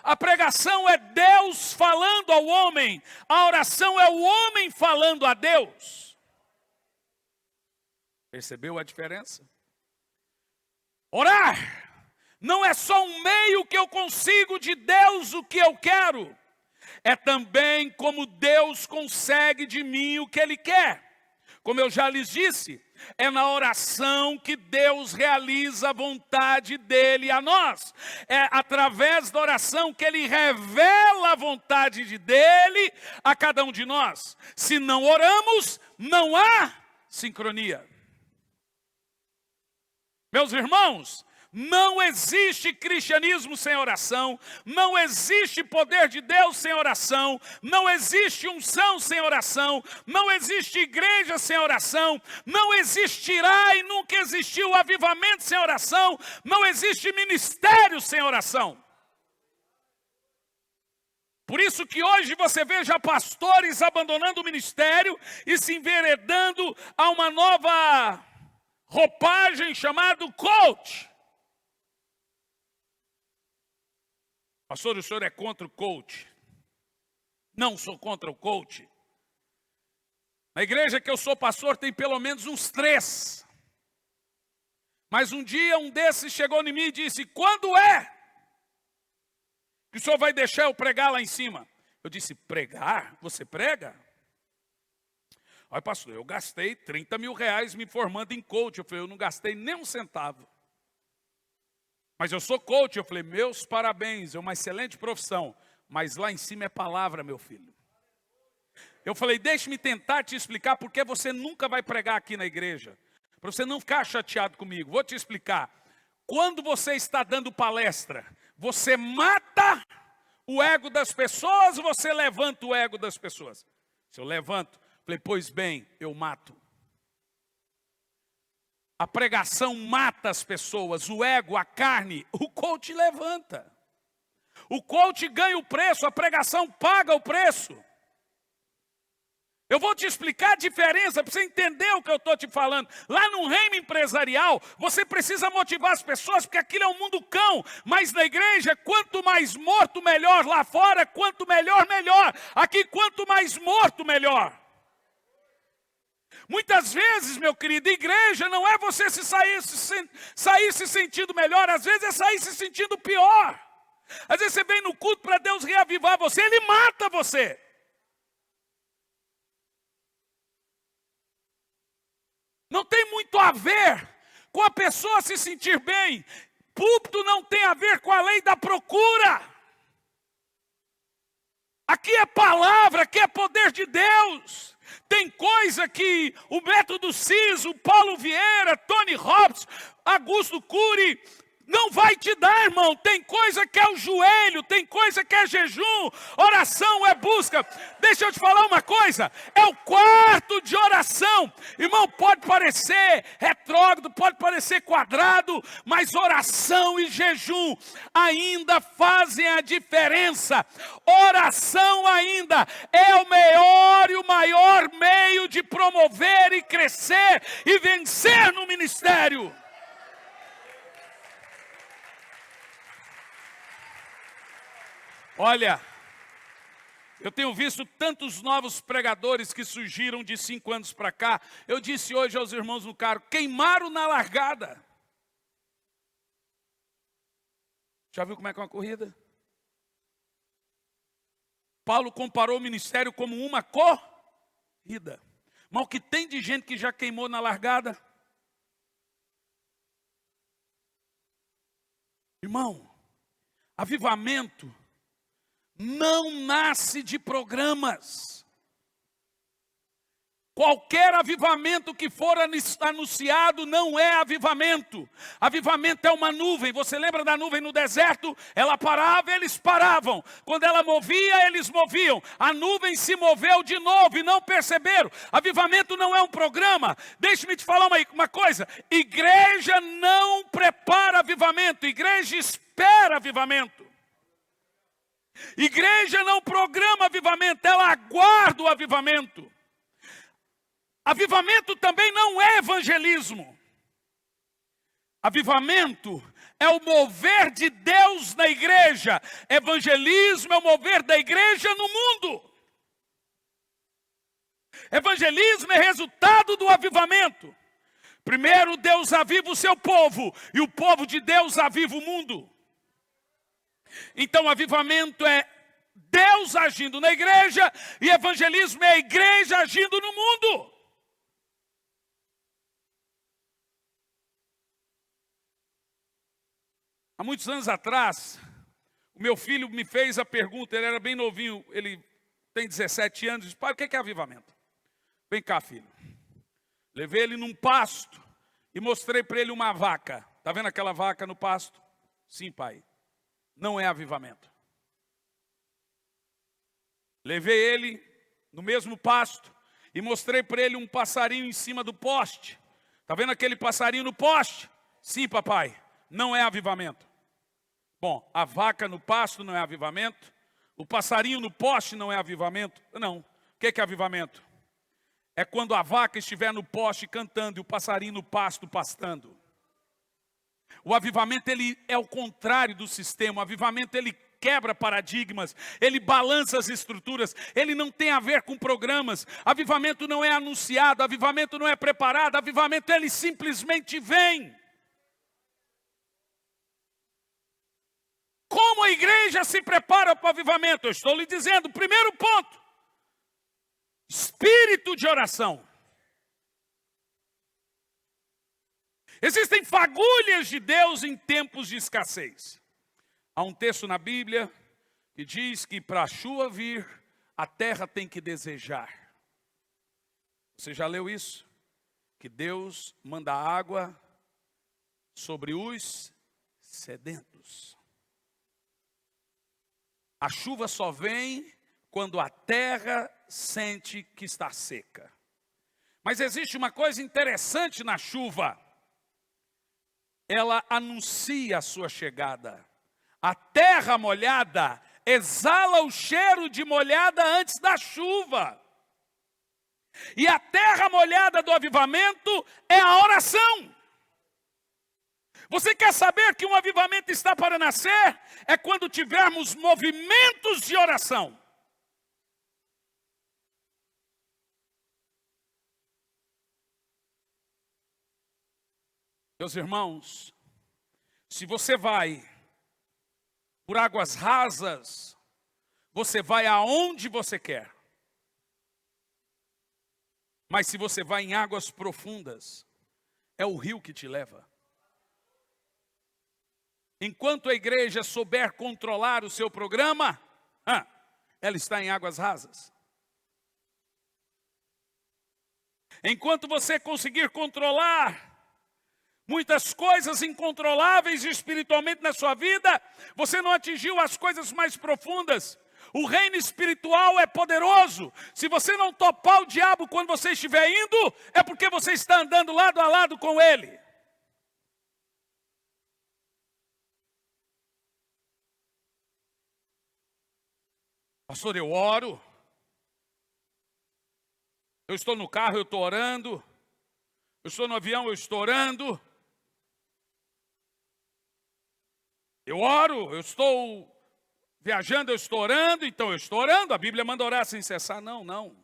A pregação é Deus falando ao homem, a oração é o homem falando a Deus. Percebeu a diferença? Orar não é só um meio que eu consigo de Deus o que eu quero, é também como Deus consegue de mim o que Ele quer. Como eu já lhes disse, é na oração que Deus realiza a vontade dEle a nós. É através da oração que Ele revela a vontade dEle a cada um de nós. Se não oramos, não há sincronia. Meus irmãos, não existe cristianismo sem oração, não existe poder de Deus sem oração, não existe unção sem oração, não existe igreja sem oração, não existirá e nunca existiu avivamento sem oração, não existe ministério sem oração. Por isso que hoje você vê já pastores abandonando o ministério e se enveredando a uma nova roupagem chamada coach. Pastor, o senhor é contra o coach? Não sou contra o coach. Na igreja que eu sou pastor tem pelo menos uns 3. Mas um dia um desses chegou em mim e disse, quando é que o senhor vai deixar eu pregar lá em cima? Eu disse, pregar? Você prega? Olha, pastor, eu gastei 30 mil reais me formando em coach. Eu falei, eu não gastei nem um centavo. Mas eu sou coach. Eu falei, meus parabéns, é uma excelente profissão. Mas lá em cima é palavra, meu filho. Eu falei, deixe-me tentar te explicar porque você nunca vai pregar aqui na igreja. Para você não ficar chateado comigo. Vou te explicar. Quando você está dando palestra, você mata o ego das pessoas ou você levanta o ego das pessoas? Se eu levanto, falei, pois bem, eu mato. A pregação mata as pessoas, o ego, a carne, o coach levanta. O coach ganha o preço, a pregação paga o preço. Eu vou te explicar a diferença para você entender o que eu estou te falando. Lá no reino empresarial, você precisa motivar as pessoas, porque aquilo é um mundo cão. Mas na igreja, quanto mais morto, melhor. Lá fora, quanto melhor, melhor. Aqui, quanto mais morto, melhor. Muitas vezes, meu querido, igreja não é você sair se sentindo melhor, às vezes é sair se sentindo pior. Às vezes você vem no culto para Deus reavivar você, Ele mata você. Não tem muito a ver com a pessoa se sentir bem. Púlpito não tem a ver com a lei da procura. Aqui é palavra, aqui é poder de Deus. Tem coisa que o Método Ciso, Paulo Vieira, Tony Robbins, Augusto Cury, Não vai te dar, irmão. Tem coisa que é o joelho, tem coisa que é jejum, oração é busca. Deixa eu te falar uma coisa, é o quarto de oração. Irmão, pode parecer retrógrado, pode parecer quadrado, mas oração e jejum ainda fazem a diferença. Oração ainda é o melhor e o maior meio de promover e crescer e vencer no ministério. Olha, eu tenho visto tantos novos pregadores que surgiram de 5 anos para cá. Eu disse hoje aos irmãos no carro, queimaram na largada. Já viu como é que é uma corrida? Paulo comparou o ministério como uma corrida. Mas o que tem de gente que já queimou na largada? Irmão, avivamento não nasce de programas. Qualquer avivamento que for anunciado não é avivamento. Avivamento é uma nuvem. Você lembra da nuvem no deserto? Ela parava, eles paravam. Quando ela movia, eles moviam. A nuvem se moveu de novo e não perceberam. Avivamento não é um programa. Deixe-me te falar uma coisa. Igreja não prepara avivamento. Igreja espera avivamento. Igreja não programa avivamento, ela aguarda o avivamento. Avivamento também não é evangelismo. Avivamento é o mover de Deus na igreja. Evangelismo é o mover da igreja no mundo. Evangelismo é resultado do avivamento. Primeiro Deus aviva o seu povo, e o povo de Deus aviva o mundo. Então, avivamento é Deus agindo na igreja e evangelismo é a igreja agindo no mundo. Há muitos anos atrás, o meu filho me fez a pergunta, ele era bem novinho, ele tem 17 anos, disse, pai, o que é avivamento? Vem cá, filho. Levei ele num pasto e mostrei para ele uma vaca. Está vendo aquela vaca no pasto? Sim, pai. Não é avivamento. Levei ele no mesmo pasto e mostrei para ele um passarinho em cima do poste. Está vendo aquele passarinho no poste? Sim, papai, não é avivamento. Bom, a vaca no pasto não é avivamento. O passarinho no poste não é avivamento. Não. O que é avivamento? É quando a vaca estiver no poste cantando e o passarinho no pasto pastando. O avivamento, ele é o contrário do sistema. O avivamento, ele quebra paradigmas, ele balança as estruturas, ele não tem a ver com programas. Avivamento não é anunciado, avivamento não é preparado, avivamento, ele simplesmente vem. Como a igreja se prepara para o avivamento? Eu estou lhe dizendo, primeiro ponto, espírito de oração. Existem fagulhas de Deus em tempos de escassez. Há um texto na Bíblia que diz que para a chuva vir, a terra tem que desejar. Você já leu isso? Que Deus manda água sobre os sedentos. A chuva só vem quando a terra sente que está seca. Mas existe uma coisa interessante na chuva. Ela anuncia a sua chegada. A terra molhada exala o cheiro de molhada antes da chuva. E a terra molhada do avivamento é a oração. Você quer saber que um avivamento está para nascer? É quando tivermos movimentos de oração. Meus irmãos, se você vai por águas rasas, você vai aonde você quer. Mas se você vai em águas profundas, é o rio que te leva. Enquanto a igreja souber controlar o seu programa, ela está em águas rasas. Enquanto você conseguir controlar muitas coisas incontroláveis espiritualmente na sua vida, você não atingiu as coisas mais profundas. O reino espiritual é poderoso. Se você não topar o diabo quando você estiver indo, é porque você está andando lado a lado com ele. Pastor, eu oro. Eu estou no carro, eu estou orando. Eu estou no avião, eu estou orando. Eu oro, eu estou viajando, eu estou orando, então eu estou orando. A Bíblia manda orar sem cessar. Não.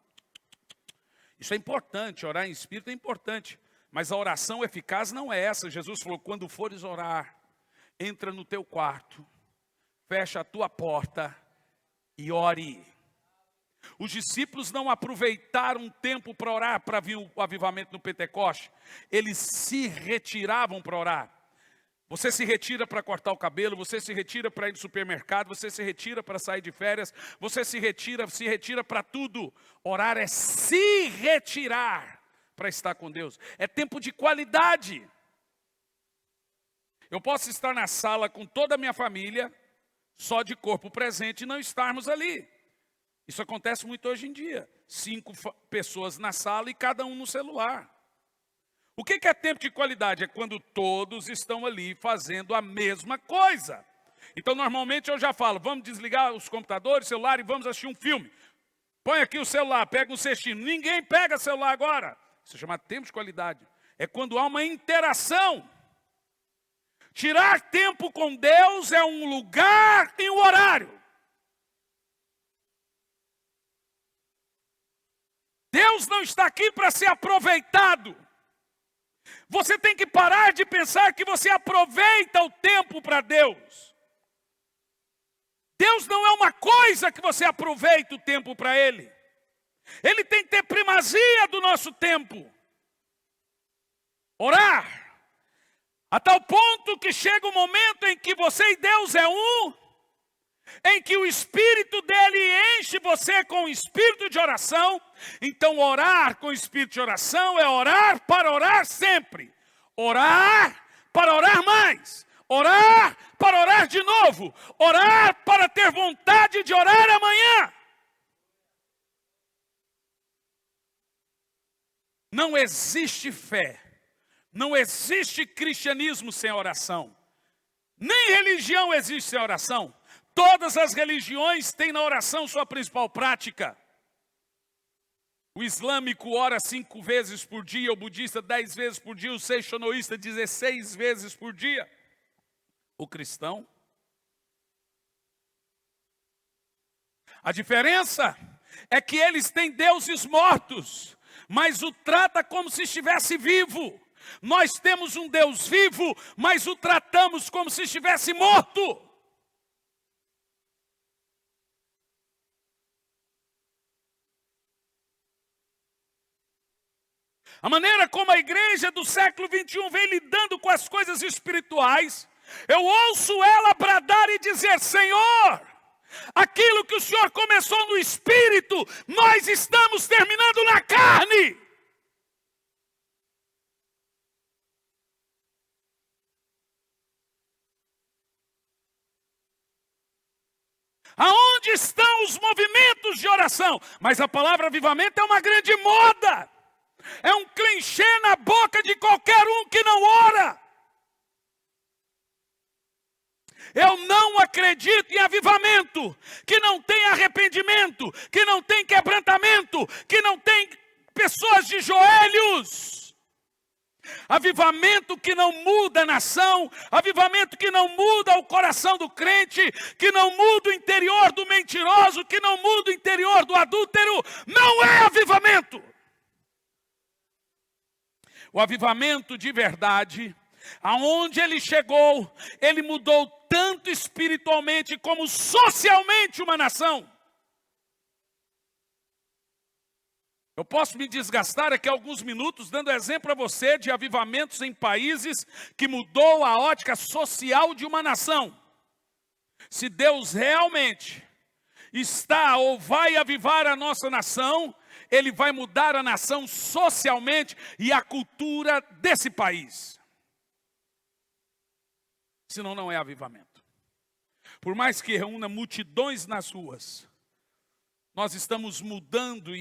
Isso é importante, orar em espírito é importante. Mas a oração eficaz não é essa. Jesus falou, quando fores orar, entra no teu quarto, fecha a tua porta e ore. Os discípulos não aproveitaram um tempo para orar, para vir o avivamento no Pentecoste. Eles se retiravam para orar. Você se retira para cortar o cabelo, você se retira para ir no supermercado, você se retira para sair de férias, você se retira para tudo. Orar é se retirar para estar com Deus. É tempo de qualidade. Eu posso estar na sala com toda a minha família, só de corpo presente e não estarmos ali. Isso acontece muito hoje em dia. 5 pessoas na sala e cada um no celular. O que é tempo de qualidade? É quando todos estão ali fazendo a mesma coisa. Então, normalmente eu já falo, vamos desligar os computadores, celular e vamos assistir um filme. Põe aqui o celular, pega um cestinho. Ninguém pega celular agora. Isso é chamado tempo de qualidade. É quando há uma interação. Tirar tempo com Deus é um lugar e um horário. Deus não está aqui para ser aproveitado. Você tem que parar de pensar que você aproveita o tempo para Deus. Deus não é uma coisa que você aproveita o tempo para Ele. Ele tem que ter primazia do nosso tempo. Orar. A tal ponto que chega o momento em que você e Deus é um, em que o Espírito dele enche você com o espírito de oração. Então orar com o espírito de oração é orar para orar sempre. Orar para orar mais. Orar para orar de novo. Orar para ter vontade de orar amanhã. Não existe fé. Não existe cristianismo sem oração. Nem religião existe sem oração. Todas as religiões têm na oração sua principal prática. O islâmico ora 5 vezes por dia, o budista 10 vezes por dia, o seixonoísta 16 vezes por dia. O cristão. A diferença é que eles têm deuses mortos, mas o trata como se estivesse vivo. Nós temos um Deus vivo, mas o tratamos como se estivesse morto. A maneira como a igreja do século 21 vem lidando com as coisas espirituais, eu ouço ela bradar e dizer, Senhor, aquilo que o Senhor começou no espírito, nós estamos terminando na carne. Aonde estão os movimentos de oração? Mas a palavra avivamento é uma grande moda. É um clichê na boca de qualquer um que não ora. Eu não acredito em avivamento que não tem arrependimento, que não tem quebrantamento, que não tem pessoas de joelhos. Avivamento que não muda a nação, avivamento que não muda o coração do crente, que não muda o interior do mentiroso, que não muda o interior do adúltero, não é avivamento. O avivamento de verdade, aonde ele chegou, ele mudou tanto espiritualmente como socialmente uma nação. Eu posso me desgastar aqui alguns minutos dando exemplo a você de avivamentos em países que mudou a ótica social de uma nação. Se Deus realmente está ou vai avivar a nossa nação, Ele vai mudar a nação socialmente e a cultura desse país. senão não é avivamento. Por mais que reúna multidões nas ruas, nós estamos mudando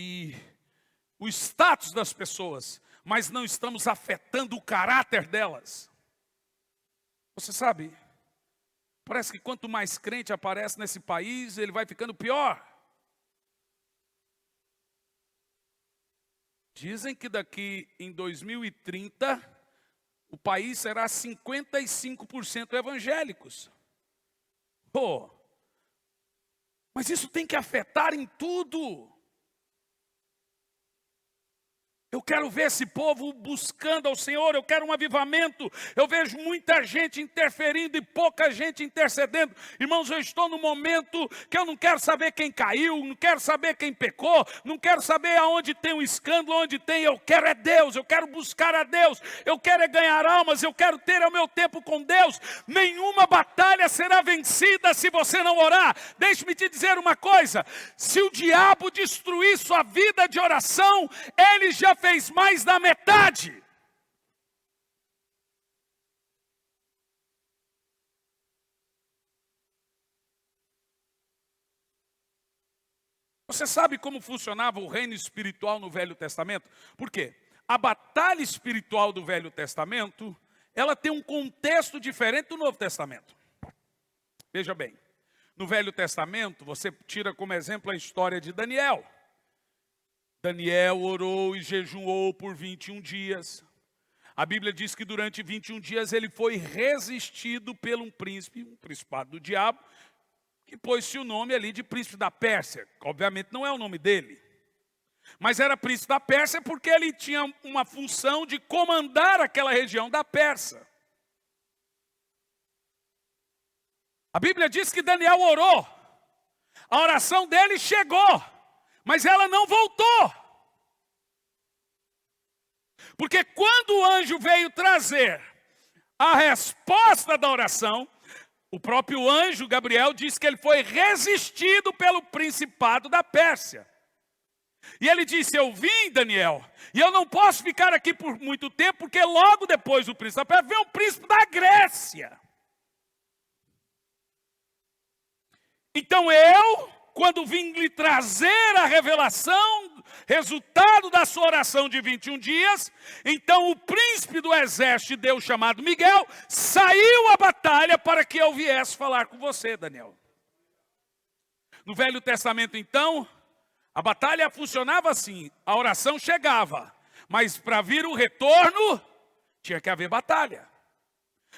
o status das pessoas, mas não estamos afetando o caráter delas. Você sabe, parece que quanto mais crente aparece nesse país, ele vai ficando pior. Dizem que daqui em 2030, o país será 55% evangélicos. Pô, mas isso tem que afetar em tudo. Eu quero ver esse povo buscando ao Senhor, eu quero um avivamento. Eu vejo muita gente interferindo e pouca gente intercedendo. Irmãos, eu estou no momento que eu não quero saber quem caiu, não quero saber quem pecou, não quero saber aonde tem um escândalo, onde tem. Eu quero é Deus, eu quero buscar a Deus, eu quero é ganhar almas, eu quero ter o meu tempo com Deus. Nenhuma batalha será vencida se você não orar. Deixe-me te dizer uma coisa: se o diabo destruir sua vida de oração, ele já fez mais da metade. Você sabe como funcionava o reino espiritual no Velho Testamento? Por quê? A batalha espiritual do Velho Testamento, ela tem um contexto diferente do Novo Testamento. Veja bem, no Velho Testamento, você tira como exemplo a história de Daniel. Daniel orou e jejuou por 21 dias. A Bíblia diz que durante 21 dias ele foi resistido por um príncipe, um principado do diabo, que pôs-se o nome ali de príncipe da Pérsia. Obviamente não é o nome dele. Mas era príncipe da Pérsia porque ele tinha uma função de comandar aquela região da Pérsia. A Bíblia diz que Daniel orou. A oração dele chegou. Mas ela não voltou. Porque quando o anjo veio trazer a resposta da oração, o próprio anjo Gabriel disse que ele foi resistido pelo principado da Pérsia. E ele disse: eu vim, Daniel, e eu não posso ficar aqui por muito tempo, porque logo depois do príncipe da Pérsia veio o príncipe da Grécia. Então quando vim lhe trazer a revelação, resultado da sua oração de 21 dias, então o príncipe do exército de Deus chamado Miguel saiu à batalha para que eu viesse falar com você, Daniel. No Velho Testamento, então, a batalha funcionava assim: a oração chegava, mas para vir o retorno, tinha que haver batalha.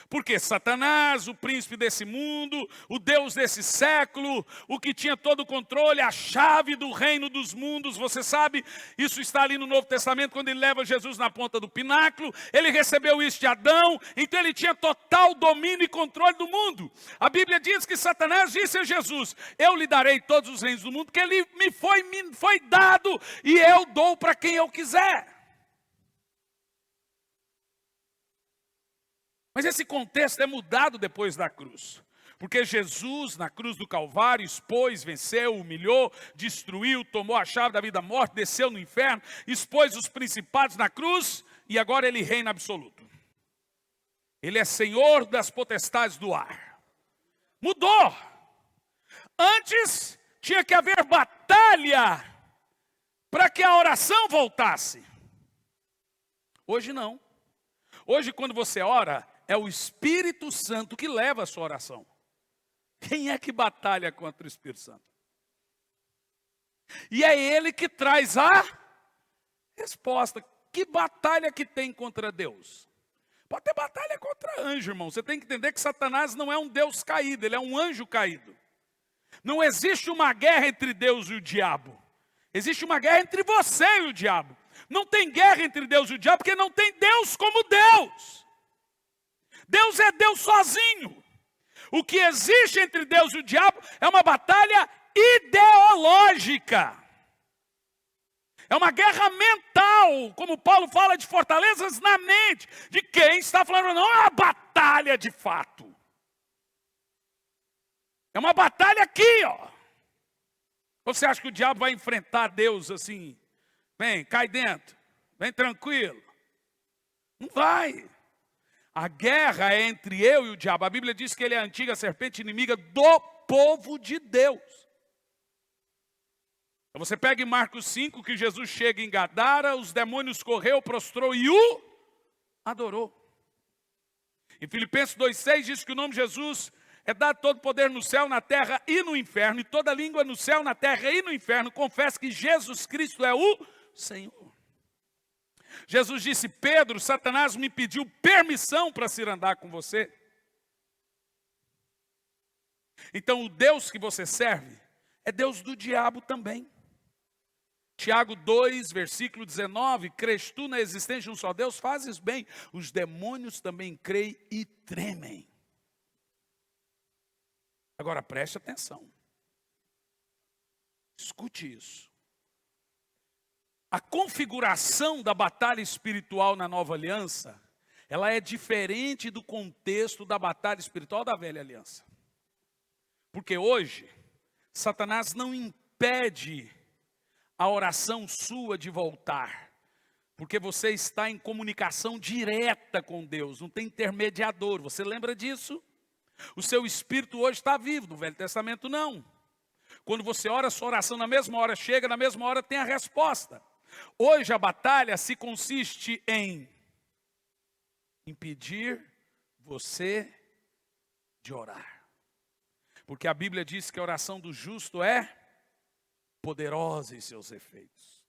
Porque Satanás, o príncipe desse mundo, o Deus desse século, o que tinha todo o controle, a chave do reino dos mundos, você sabe, isso está ali no Novo Testamento, quando ele leva Jesus na ponta do pináculo, ele recebeu isso de Adão, então ele tinha total domínio e controle do mundo. A Bíblia diz que Satanás disse a Jesus: eu lhe darei todos os reinos do mundo, que ele me foi dado, e eu dou para quem eu quiser. Mas esse contexto é mudado depois da cruz. Porque Jesus, na cruz do Calvário, expôs, venceu, humilhou, destruiu, tomou a chave da vida morta, desceu no inferno, expôs os principados na cruz e agora ele reina absoluto. Ele é Senhor das potestades do ar. Mudou. Antes tinha que haver batalha para que a oração voltasse. Hoje não. Hoje, quando você ora, é o Espírito Santo que leva a sua oração. Quem é que batalha contra o Espírito Santo? E é ele que traz a resposta. Que batalha que tem contra Deus? Pode ter batalha contra anjo, irmão. Você tem que entender que Satanás não é um Deus caído, ele é um anjo caído. Não existe uma guerra entre Deus e o diabo. Existe uma guerra entre você e o diabo. Não tem guerra entre Deus e o diabo, porque não tem Deus como Deus. Deus é Deus sozinho. O que existe entre Deus e o diabo é uma batalha ideológica. É uma guerra mental, como Paulo fala de fortalezas na mente, de quem está falando, não é uma batalha de fato. É uma batalha aqui, ó. Você acha que o diabo vai enfrentar Deus assim? Vem, cai dentro, vem tranquilo. Não vai. A guerra é entre eu e o diabo. A Bíblia diz que ele é a antiga serpente inimiga do povo de Deus. Então você pega em Marcos 5, que Jesus chega em Gadara, os demônios correu, prostrou e o adorou. Em Filipenses 2,6 diz que o nome de Jesus é dado todo poder no céu, na terra e no inferno, e toda língua no céu, na terra e no inferno confessa que Jesus Cristo é o Senhor. Jesus disse: Pedro, Satanás me pediu permissão para se andar com você. Então o Deus que você serve é Deus do diabo também. Tiago 2, versículo 19, crês tu na existência de um só Deus, fazes bem. Os demônios também creem e tremem. Agora preste atenção. Escute isso. A configuração da batalha espiritual na nova aliança, ela é diferente do contexto da batalha espiritual da velha aliança. Porque hoje, Satanás não impede a oração sua de voltar, porque você está em comunicação direta com Deus, não tem intermediador. Você lembra disso? O seu espírito hoje está vivo, no Velho Testamento não. Quando você ora, sua oração na mesma hora chega, na mesma hora tem a resposta. Hoje a batalha se consiste em impedir você de orar. Porque a Bíblia diz que a oração do justo é poderosa em seus efeitos.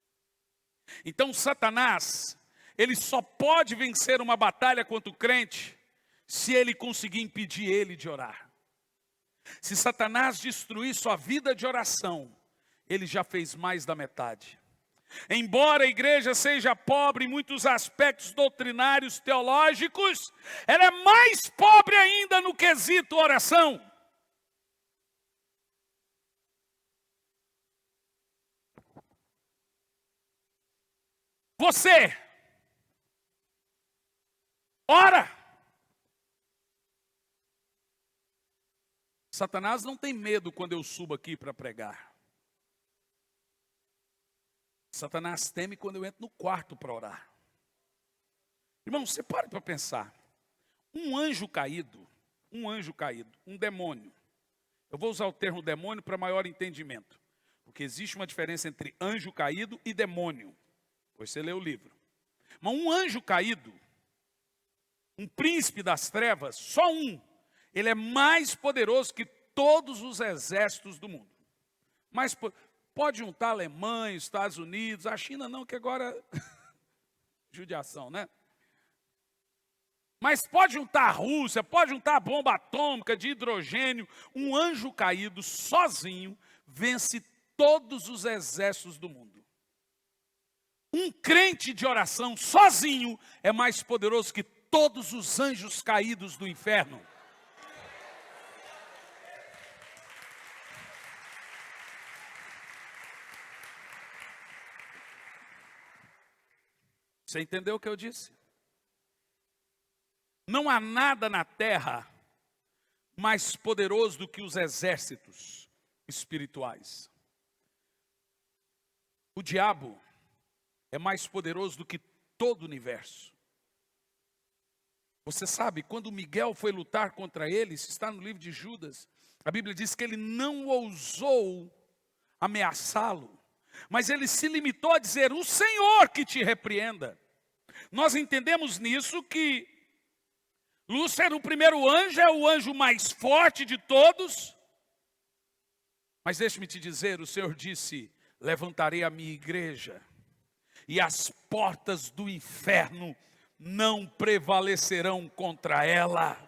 Então Satanás, ele só pode vencer uma batalha contra o crente se ele conseguir impedir ele de orar. Se Satanás destruir sua vida de oração, ele já fez mais da metade. Embora a igreja seja pobre em muitos aspectos doutrinários, teológicos, ela é mais pobre ainda no quesito oração. Você ora. Satanás não tem medo quando eu subo aqui para pregar. Satanás teme quando eu entro no quarto para orar. Irmão, você para pensar. Um anjo caído, um demônio. Eu vou usar o termo demônio para maior entendimento. Porque existe uma diferença entre anjo caído e demônio. Depois você lê o livro. Mas um anjo caído, um príncipe das trevas, só um, ele é mais poderoso que todos os exércitos do mundo. Mas pode juntar a Alemanha, Estados Unidos, a China não, que agora judiação, né? Mas pode juntar a Rússia, pode juntar a bomba atômica de hidrogênio. Um anjo caído sozinho vence todos os exércitos do mundo. Um crente de oração sozinho é mais poderoso que todos os anjos caídos do inferno. Você entendeu o que eu disse? Não há nada na terra mais poderoso do que os exércitos espirituais. O diabo é mais poderoso do que todo o universo. Você sabe, quando Miguel foi lutar contra ele, isso está no livro de Judas, a Bíblia diz que ele não ousou ameaçá-lo, mas ele se limitou a dizer: o Senhor que te repreenda. Nós entendemos nisso que Lúcifer, o primeiro anjo, é o anjo mais forte de todos. Mas deixe-me te dizer, o Senhor disse: levantarei a minha igreja, e as portas do inferno não prevalecerão contra ela.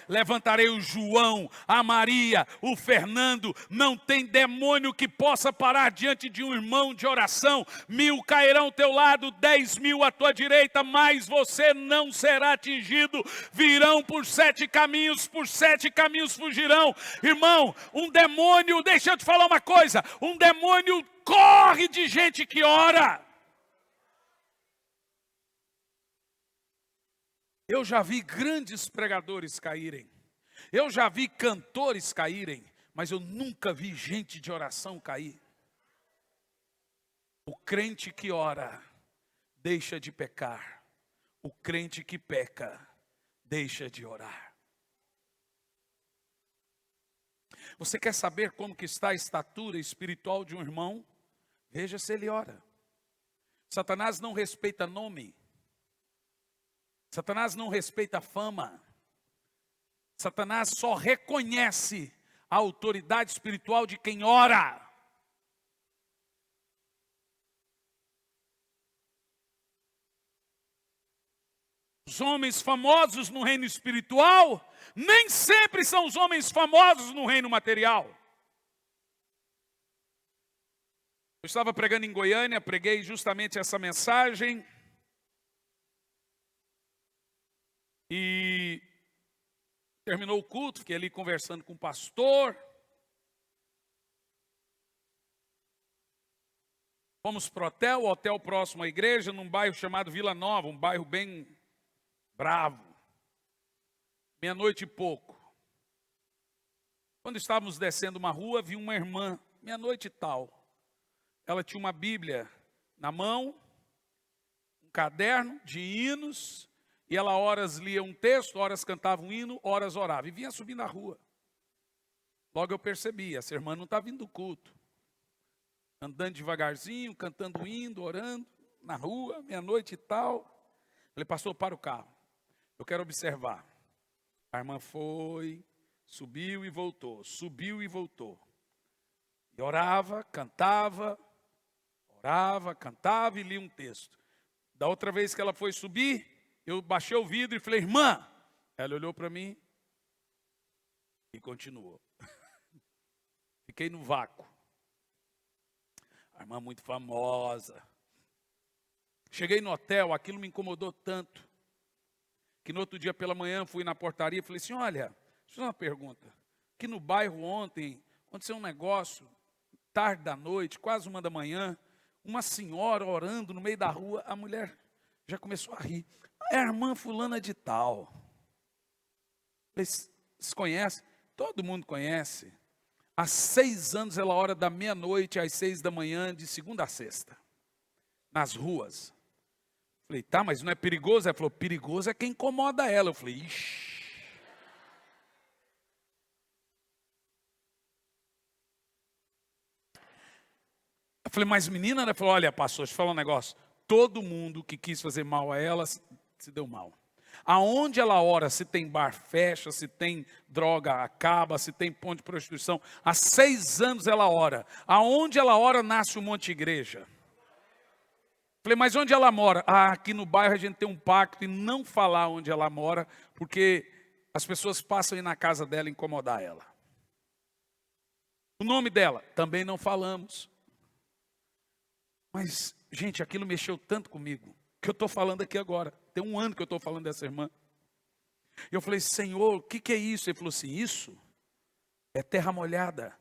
Levantarei o João, a Maria, o Fernando. Não tem demônio que possa parar diante de um irmão de oração. 1000 cairão ao teu lado, 10.000 à tua direita, mas você não será atingido. Virão por 7 caminhos fugirão. Irmão, um demônio, deixa eu te falar uma coisa, um demônio corre de gente que ora. Eu já vi grandes pregadores caírem. Eu já vi cantores caírem. Mas eu nunca vi gente de oração cair. O crente que ora deixa de pecar. O o crente que peca deixa de orar. Você quer saber como que está a estatura espiritual de um irmão? Veja se ele ora. Satanás não respeita nome. Satanás não respeita fama. Satanás só reconhece a autoridade espiritual de quem ora. Os homens famosos no reino espiritual nem sempre são os homens famosos no reino material. Eu estava pregando em Goiânia, preguei justamente essa mensagem. E terminou o culto, fiquei ali conversando com o pastor. Fomos para o hotel próximo à igreja, num bairro chamado Vila Nova, um bairro bem bravo. Meia-noite e pouco. Quando estávamos descendo uma rua, vi uma irmã, meia-noite e tal. Ela tinha uma Bíblia na mão, um caderno de hinos, e ela horas lia um texto, horas cantava um hino, horas orava. E vinha subir na rua. Logo eu percebi, essa irmã não está vindo do culto. Andando devagarzinho, cantando hino, orando, na rua, meia-noite e tal. Falei, pastor, para o carro. Eu quero observar. A irmã foi, subiu e voltou, subiu e voltou. E orava, cantava e lia um texto. Da outra vez que ela foi subir, eu baixei o vidro e falei, irmã. Ela olhou para mim e continuou. Fiquei no vácuo. A irmã muito famosa. Cheguei no hotel, aquilo me incomodou tanto, que no outro dia pela manhã fui na portaria e falei assim, olha, deixa eu fazer uma pergunta. Aqui no bairro ontem, aconteceu um negócio, tarde da noite, quase 1 da manhã, uma senhora orando no meio da rua, a mulher já começou a rir. É a irmã fulana de tal. Vocês conhecem? Todo mundo conhece. Há 6 anos ela ora da meia-noite às 6 da manhã, de segunda a sexta, nas ruas. Falei, tá, mas não é perigoso? Ela falou, perigoso é quem incomoda ela. Eu falei, ixi. Eu falei, mas menina, ela falou, olha, pastor, deixa eu falar um negócio. Todo mundo que quis fazer mal a ela, se deu mal. Aonde ela ora, se tem bar fecha, se tem droga acaba, se tem ponto de prostituição. Há 6 anos ela ora. Aonde ela ora, nasce um monte de igreja. Falei, mas onde ela mora? Ah, aqui no bairro a gente tem um pacto em não falar onde ela mora, porque as pessoas passam a ir na casa dela e incomodar ela. O nome dela, também não falamos. Mas, gente, aquilo mexeu tanto comigo, que eu estou falando aqui agora. Tem 1 ano que eu estou falando dessa irmã. E eu falei, Senhor, o que é isso? Ele falou assim, isso é terra molhada.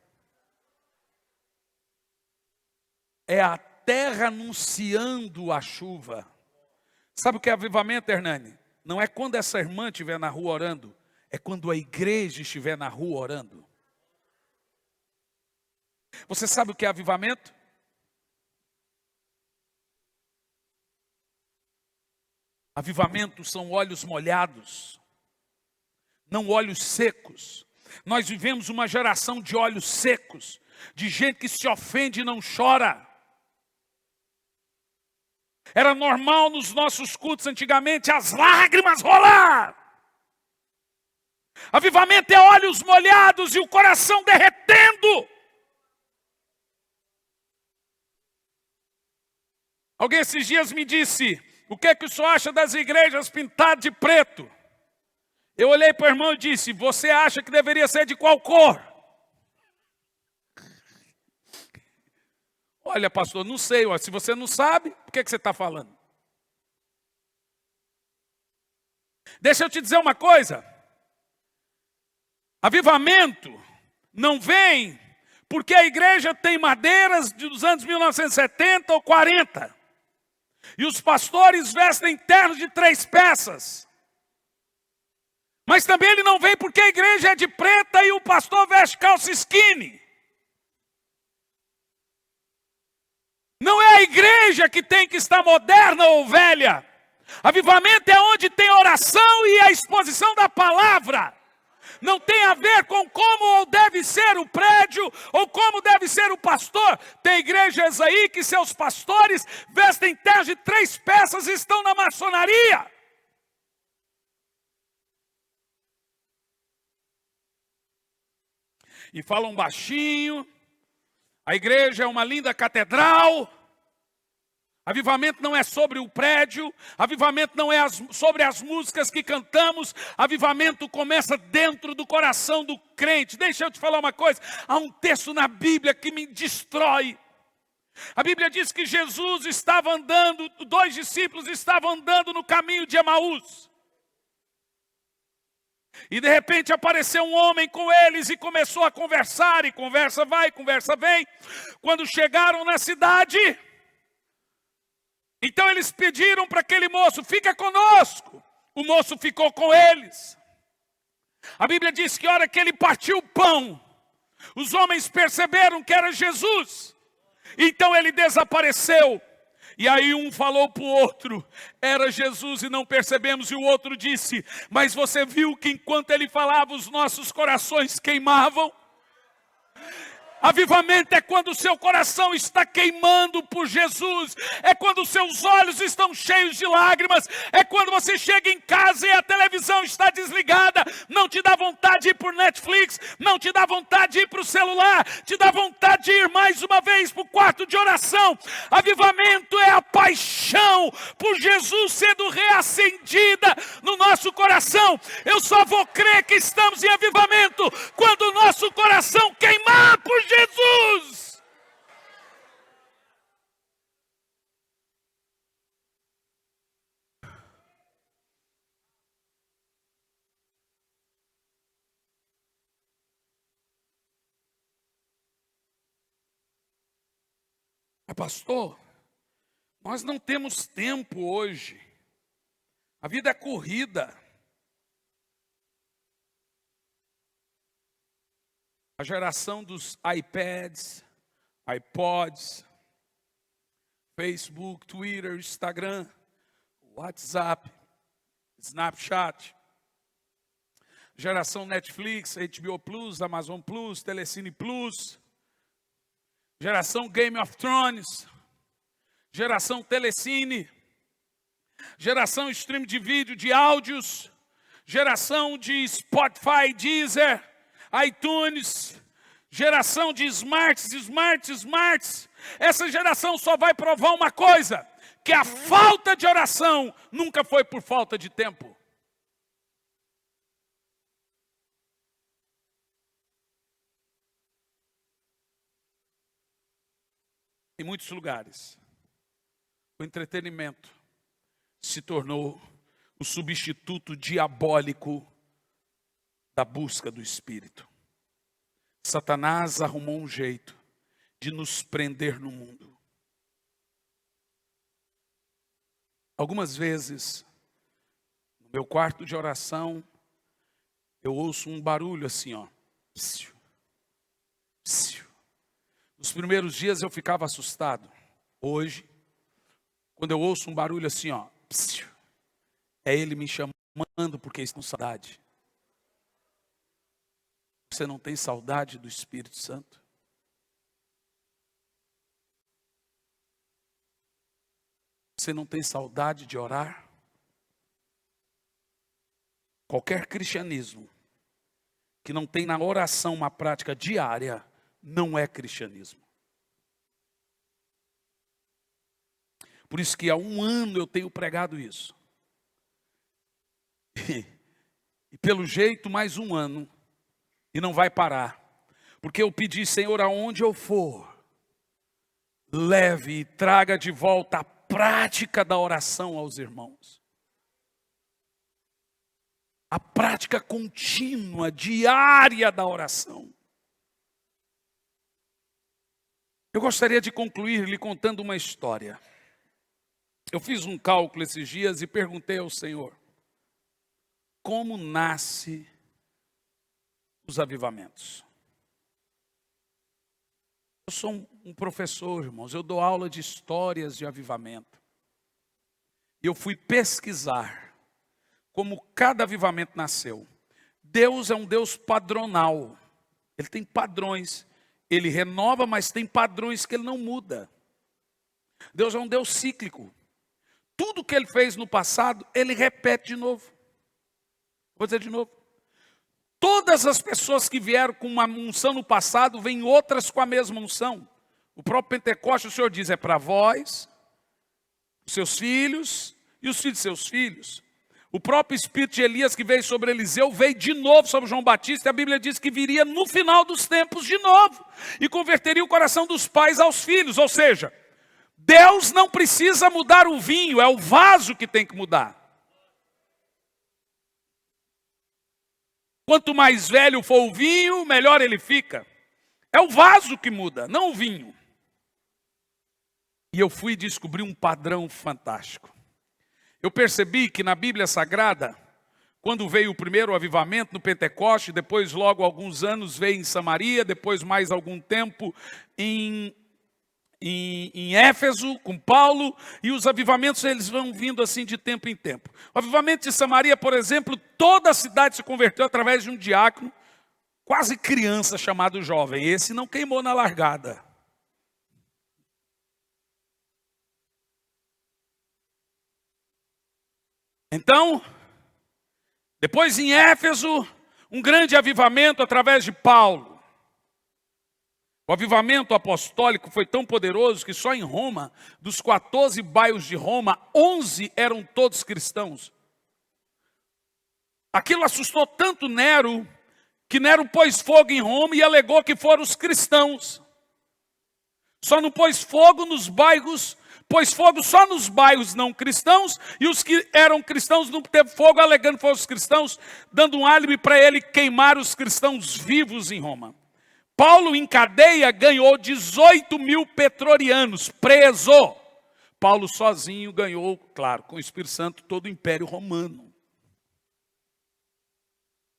É a terra anunciando a chuva. Sabe o que é avivamento, Hernani? Não é quando essa irmã estiver na rua orando, é quando a igreja estiver na rua orando. Você sabe o que é avivamento? Avivamento são olhos molhados, não olhos secos. Nós vivemos uma geração de olhos secos, de gente que se ofende e não chora. Era normal nos nossos cultos antigamente as lágrimas rolar. Avivamento é olhos molhados e o coração derretendo. Alguém esses dias me disse, o que é que o senhor acha das igrejas pintadas de preto? Eu olhei para o irmão e disse, você acha que deveria ser de qual cor? Olha, pastor, não sei. Se você não sabe, por que você está falando? Deixa eu te dizer uma coisa. Avivamento não vem porque a igreja tem madeiras dos anos 1970 ou 40. E os pastores vestem ternos de 3 peças. Mas também ele não vem porque a igreja é de preta e o pastor veste calça skinny. Não é a igreja que tem que estar moderna ou velha. Avivamento é onde tem oração e a exposição da palavra. Não tem a ver com como ou deve ser o prédio, ou como deve ser o pastor. Tem igrejas aí que seus pastores vestem terno de 3 peças e estão na maçonaria. E falam baixinho. A igreja é uma linda catedral. Avivamento não é sobre o prédio, avivamento não é sobre as músicas que cantamos, avivamento começa dentro do coração do crente. Deixa eu te falar uma coisa, há um texto na Bíblia que me destrói. A Bíblia diz que Jesus estava andando, 2 discípulos estavam andando no caminho de Emaús. E de repente apareceu um homem com eles e começou a conversar, e conversa vai, conversa vem. Quando chegaram na cidade, então eles pediram para aquele moço, fica conosco. O moço ficou com eles. A Bíblia diz que a hora que ele partiu o pão, os homens perceberam que era Jesus. Então ele desapareceu. E aí um falou para o outro, era Jesus e não percebemos. E o outro disse, mas você viu que enquanto ele falava os nossos corações queimavam? Avivamento é quando o seu coração está queimando por Jesus. É quando os seus olhos estão cheios de lágrimas. É quando você chega em casa e a televisão está desligada. Não te dá vontade de ir para o Netflix. Não te dá vontade de ir para o celular. Te dá vontade de ir mais uma vez para o quarto de oração. Avivamento é a paixão por Jesus sendo reacendida no nosso coração. Eu só vou crer que estamos em avivamento quando o nosso coração queimar por Jesus. Pastor, nós não temos tempo hoje. A vida é corrida. A geração dos iPads, iPods, Facebook, Twitter, Instagram, WhatsApp, Snapchat. Geração Netflix, HBO Plus, Amazon Plus, Telecine Plus. Geração Game of Thrones. Geração Telecine. Geração stream de vídeo, de áudios. Geração de Spotify, Deezer, iTunes, geração de smarts. Essa geração só vai provar uma coisa, que a falta de oração nunca foi por falta de tempo. Em muitos lugares, o entretenimento se tornou o substituto diabólico da busca do Espírito. Satanás arrumou um jeito de nos prender no mundo. Algumas vezes, no meu quarto de oração, eu ouço um barulho assim, ó. Psiu, psiu. Nos primeiros dias eu ficava assustado. Hoje, quando eu ouço um barulho assim, ó, psiu, é ele me chamando porque estou com saudade. Você não tem saudade do Espírito Santo? Você não tem saudade de orar? Qualquer cristianismo que não tem na oração uma prática diária, não é cristianismo. Por isso que há 1 ano eu tenho pregado isso. E pelo jeito mais 1 ano. E não vai parar. Porque eu pedi, Senhor, aonde eu for, leve e traga de volta a prática da oração aos irmãos. A prática contínua, diária da oração. Eu gostaria de concluir lhe contando uma história. Eu fiz um cálculo esses dias e perguntei ao Senhor, como nasce os avivamentos? Eu sou um professor, irmãos, eu dou aula de histórias de avivamento. eu fui pesquisar como cada avivamento nasceu. Deus é um Deus padronal. Ele tem padrões. Ele renova, mas tem padrões que ele não muda. Deus é um Deus cíclico. Tudo que ele fez no passado, ele repete de novo. Vou dizer de novo. Todas as pessoas que vieram com uma unção no passado, vêm outras com a mesma unção. O próprio Pentecostes, o Senhor diz, é para vós, seus filhos e os filhos de seus filhos. O próprio espírito de Elias que veio sobre Eliseu, veio de novo sobre João Batista. E a Bíblia diz que viria no final dos tempos de novo. E converteria o coração dos pais aos filhos. Ou seja, Deus não precisa mudar o vinho, é o vaso que tem que mudar. Quanto mais velho for o vinho, melhor ele fica. É o vaso que muda, não o vinho. E eu fui descobrir um padrão fantástico. Eu percebi que na Bíblia Sagrada, quando veio o primeiro avivamento no Pentecoste, depois logo alguns anos veio em Samaria, depois mais algum tempo em Éfeso, com Paulo, e os avivamentos eles vão vindo assim de tempo em tempo. O avivamento de Samaria, por exemplo, toda a cidade se converteu através de um diácono, quase criança, chamado jovem. Esse não queimou na largada. Então, depois em Éfeso, um grande avivamento através de Paulo. O avivamento apostólico foi tão poderoso que só em Roma, dos 14 bairros de Roma, 11 eram todos cristãos. Aquilo assustou tanto Nero, que Nero pôs fogo em Roma e alegou que foram os cristãos. Só não pôs fogo nos bairros, pôs fogo só nos bairros não cristãos, e os que eram cristãos não teve fogo, alegando que foram os cristãos, dando um álibi para ele queimar os cristãos vivos em Roma. Paulo, em cadeia, ganhou 18 mil pretorianos, preso. Paulo sozinho ganhou, claro, com o Espírito Santo, todo o Império Romano.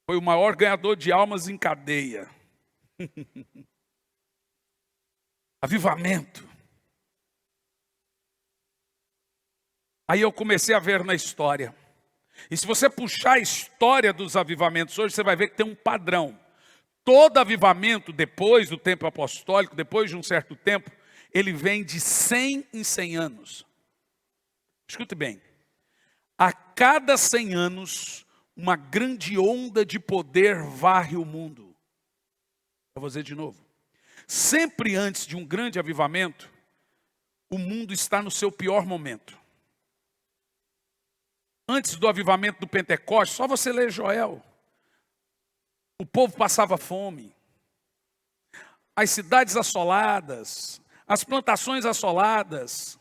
Foi o maior ganhador de almas em cadeia. Avivamento. Aí eu comecei a ver na história. E se você puxar a história dos avivamentos hoje, você vai ver que tem um padrão. Todo avivamento, depois do tempo apostólico, depois de um certo tempo, ele vem de 100 em 100 anos. Escute bem. A cada 100 anos, uma grande onda de poder varre o mundo. Eu vou dizer de novo. Sempre antes de um grande avivamento, o mundo está no seu pior momento. Antes do avivamento do Pentecostes, só você ler Joel. O povo passava fome, as cidades assoladas, as plantações assoladas,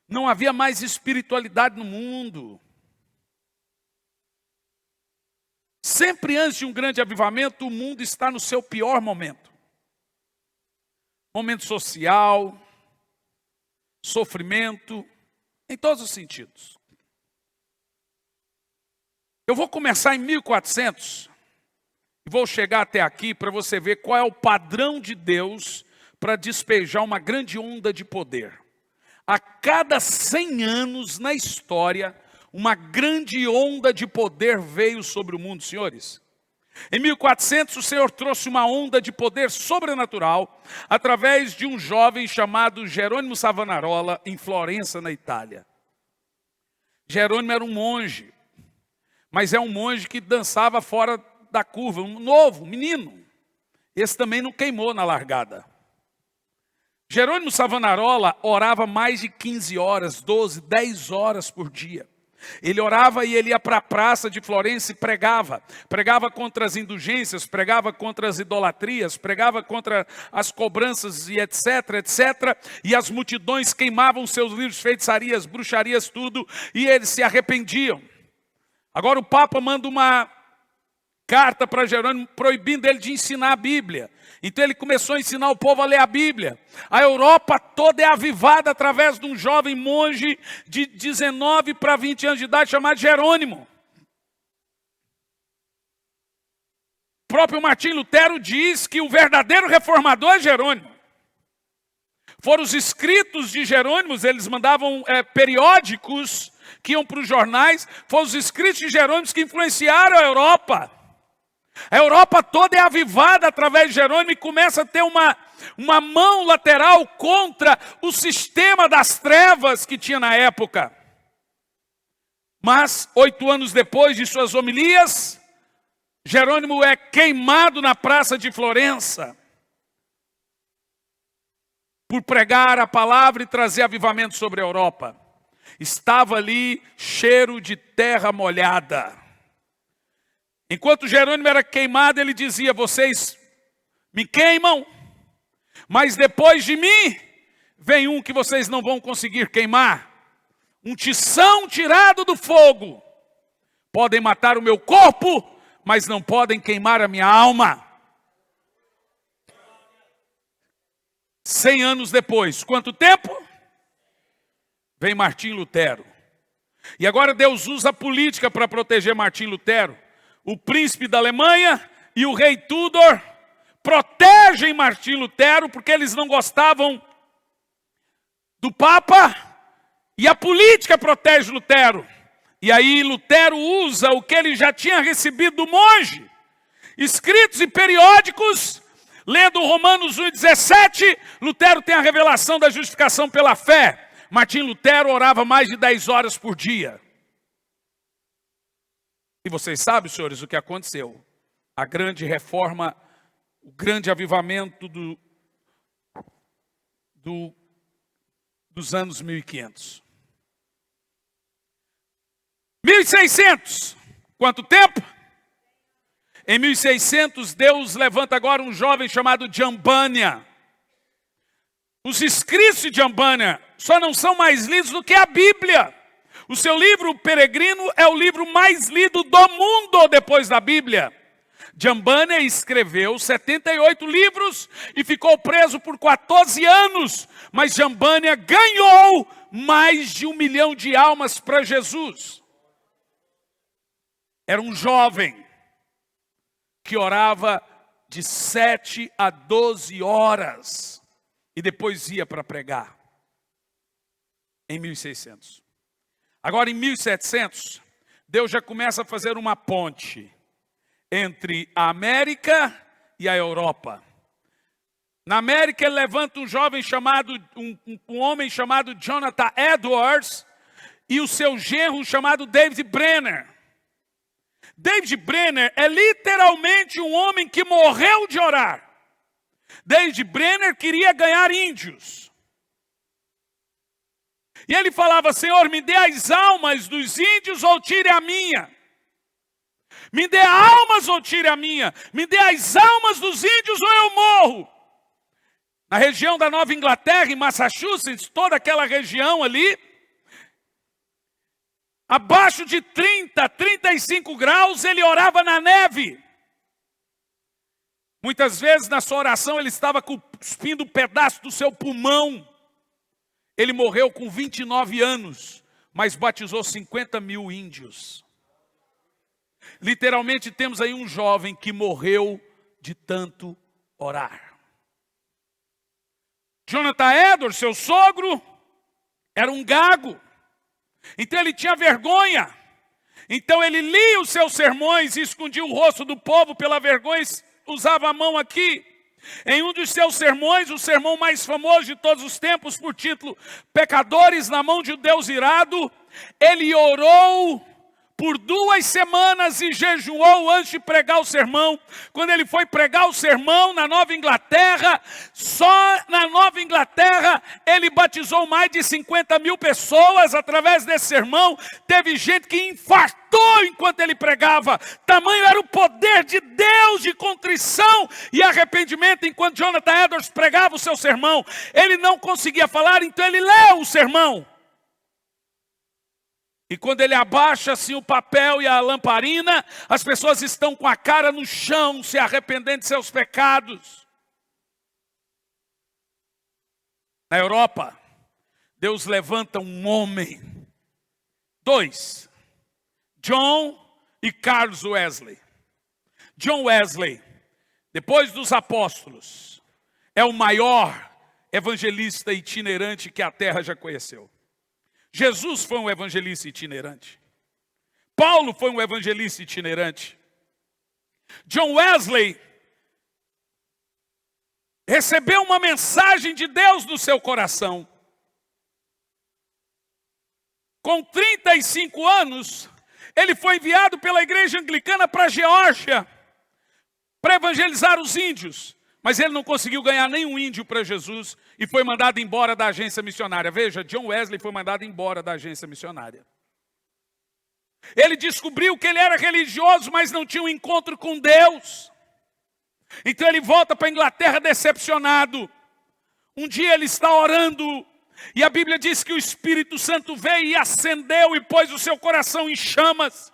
não havia mais espiritualidade no mundo. Sempre antes de um grande avivamento, o mundo está no seu pior momento. Momento social, sofrimento, em todos os sentidos. Eu vou começar em 1400. Vou chegar até aqui para você ver qual é o padrão de Deus para despejar uma grande onda de poder. A cada 100 anos na história, uma grande onda de poder veio sobre o mundo, senhores. Em 1400, o Senhor trouxe uma onda de poder sobrenatural através de um jovem chamado Jerônimo Savonarola, em Florença, na Itália. Jerônimo era um monge, mas é um monge que dançava fora da curva, um novo, um menino. Esse também não queimou na largada. Jerônimo Savonarola orava mais de 15 horas, 12, 10 horas por dia. Ele orava e ele ia para a praça de Florença e pregava. Pregava contra as indulgências, pregava contra as idolatrias, pregava contra as cobranças e etc, etc. E as multidões queimavam seus livros, feitiçarias, bruxarias, tudo, e eles se arrependiam. Agora o Papa manda uma carta para Jerônimo proibindo ele de ensinar a Bíblia. Então ele começou a ensinar o povo a ler a Bíblia. A Europa toda é avivada através de um jovem monge de 19 para 20 anos de idade chamado Jerônimo. O próprio Martim Lutero diz que o verdadeiro reformador é Jerônimo. Foram os escritos de Jerônimo, eles mandavam periódicos que iam para os jornais, foram os escritos de Jerônimo que influenciaram a Europa. A Europa toda é avivada através de Jerônimo e começa a ter uma mão lateral contra o sistema das trevas que tinha na época. Mas, 8 anos depois de suas homilias, Jerônimo é queimado na praça de Florença por pregar a palavra e trazer avivamento sobre a Europa. Estava ali cheiro de terra molhada. Enquanto Jerônimo era queimado, ele dizia: vocês me queimam, mas depois de mim vem um que vocês não vão conseguir queimar. Um tição tirado do fogo. Podem matar o meu corpo, mas não podem queimar a minha alma. 100 anos depois, quanto tempo? Vem Martim Lutero. E agora Deus usa a política para proteger Martim Lutero. O príncipe da Alemanha e o rei Tudor protegem Martim Lutero porque eles não gostavam do Papa, e a política protege Lutero. E aí Lutero usa o que ele já tinha recebido do monge, escritos e periódicos. Lendo Romanos 1,17, Lutero tem a revelação da justificação pela fé. Martim Lutero orava mais de 10 horas por dia. E vocês sabem, senhores, o que aconteceu? A grande reforma, o grande avivamento dos anos 1500. 1600, quanto tempo? Em 1600, Deus levanta agora um jovem chamado John Bunyan. Os escritos de John Bunyan só não são mais lidos do que a Bíblia. O seu livro, Peregrino, é o livro mais lido do mundo depois da Bíblia. John Bunyan escreveu 78 livros e ficou preso por 14 anos. Mas John Bunyan ganhou mais de 1 milhão de almas para Jesus. Era um jovem que orava de 7 a 12 horas e depois ia para pregar. Em 1600. Agora em 1700, Deus já começa a fazer uma ponte entre a América e a Europa. Na América ele levanta um jovem chamado, um homem chamado Jonathan Edwards e o seu genro chamado David Brenner. David Brenner é literalmente um homem que morreu de orar. David Brenner queria ganhar índios. E ele falava: Senhor, me dê as almas dos índios ou tire a minha. Me dê almas ou tire a minha. Me dê as almas dos índios ou eu morro. Na região da Nova Inglaterra, em Massachusetts, toda aquela região ali, abaixo de 30, 35 graus, ele orava na neve. Muitas vezes na sua oração ele estava cuspindo um pedaço do seu pulmão. Ele morreu com 29 anos, mas batizou 50 mil índios. Literalmente temos aí um jovem que morreu de tanto orar. Jonathan Edwards, seu sogro, era um gago. Então ele tinha vergonha. Então ele lia os seus sermões e escondia o rosto do povo pela vergonha, usava a mão aqui. Em um dos seus sermões, o sermão mais famoso de todos os tempos, por título Pecadores na mão de um Deus irado, ele orou por 2 semanas e jejuou antes de pregar o sermão. Quando ele foi pregar o sermão na Nova Inglaterra, só na Nova Inglaterra ele batizou mais de 50 mil pessoas através desse sermão. Teve gente que infartou enquanto ele pregava. Tamanho era o poder de Deus de contrição e arrependimento enquanto Jonathan Edwards pregava o seu sermão. Ele não conseguia falar, então ele leu o sermão. E quando ele abaixa assim o papel e a lamparina, as pessoas estão com a cara no chão, se arrependendo de seus pecados. Na Europa, Deus levanta um homem. 2. John e Charles Wesley. John Wesley, depois dos apóstolos, é o maior evangelista itinerante que a terra já conheceu. Jesus foi um evangelista itinerante. Paulo foi um evangelista itinerante. John Wesley recebeu uma mensagem de Deus no seu coração. Com 35 anos, ele foi enviado pela igreja anglicana para a Geórgia para evangelizar os índios. Mas ele não conseguiu ganhar nenhum índio para Jesus e foi mandado embora da agência missionária. Veja, John Wesley foi mandado embora da agência missionária. Ele descobriu que ele era religioso, mas não tinha um encontro com Deus. Então ele volta para a Inglaterra decepcionado. Um dia ele está orando e a Bíblia diz que o Espírito Santo veio e acendeu e pôs o seu coração em chamas.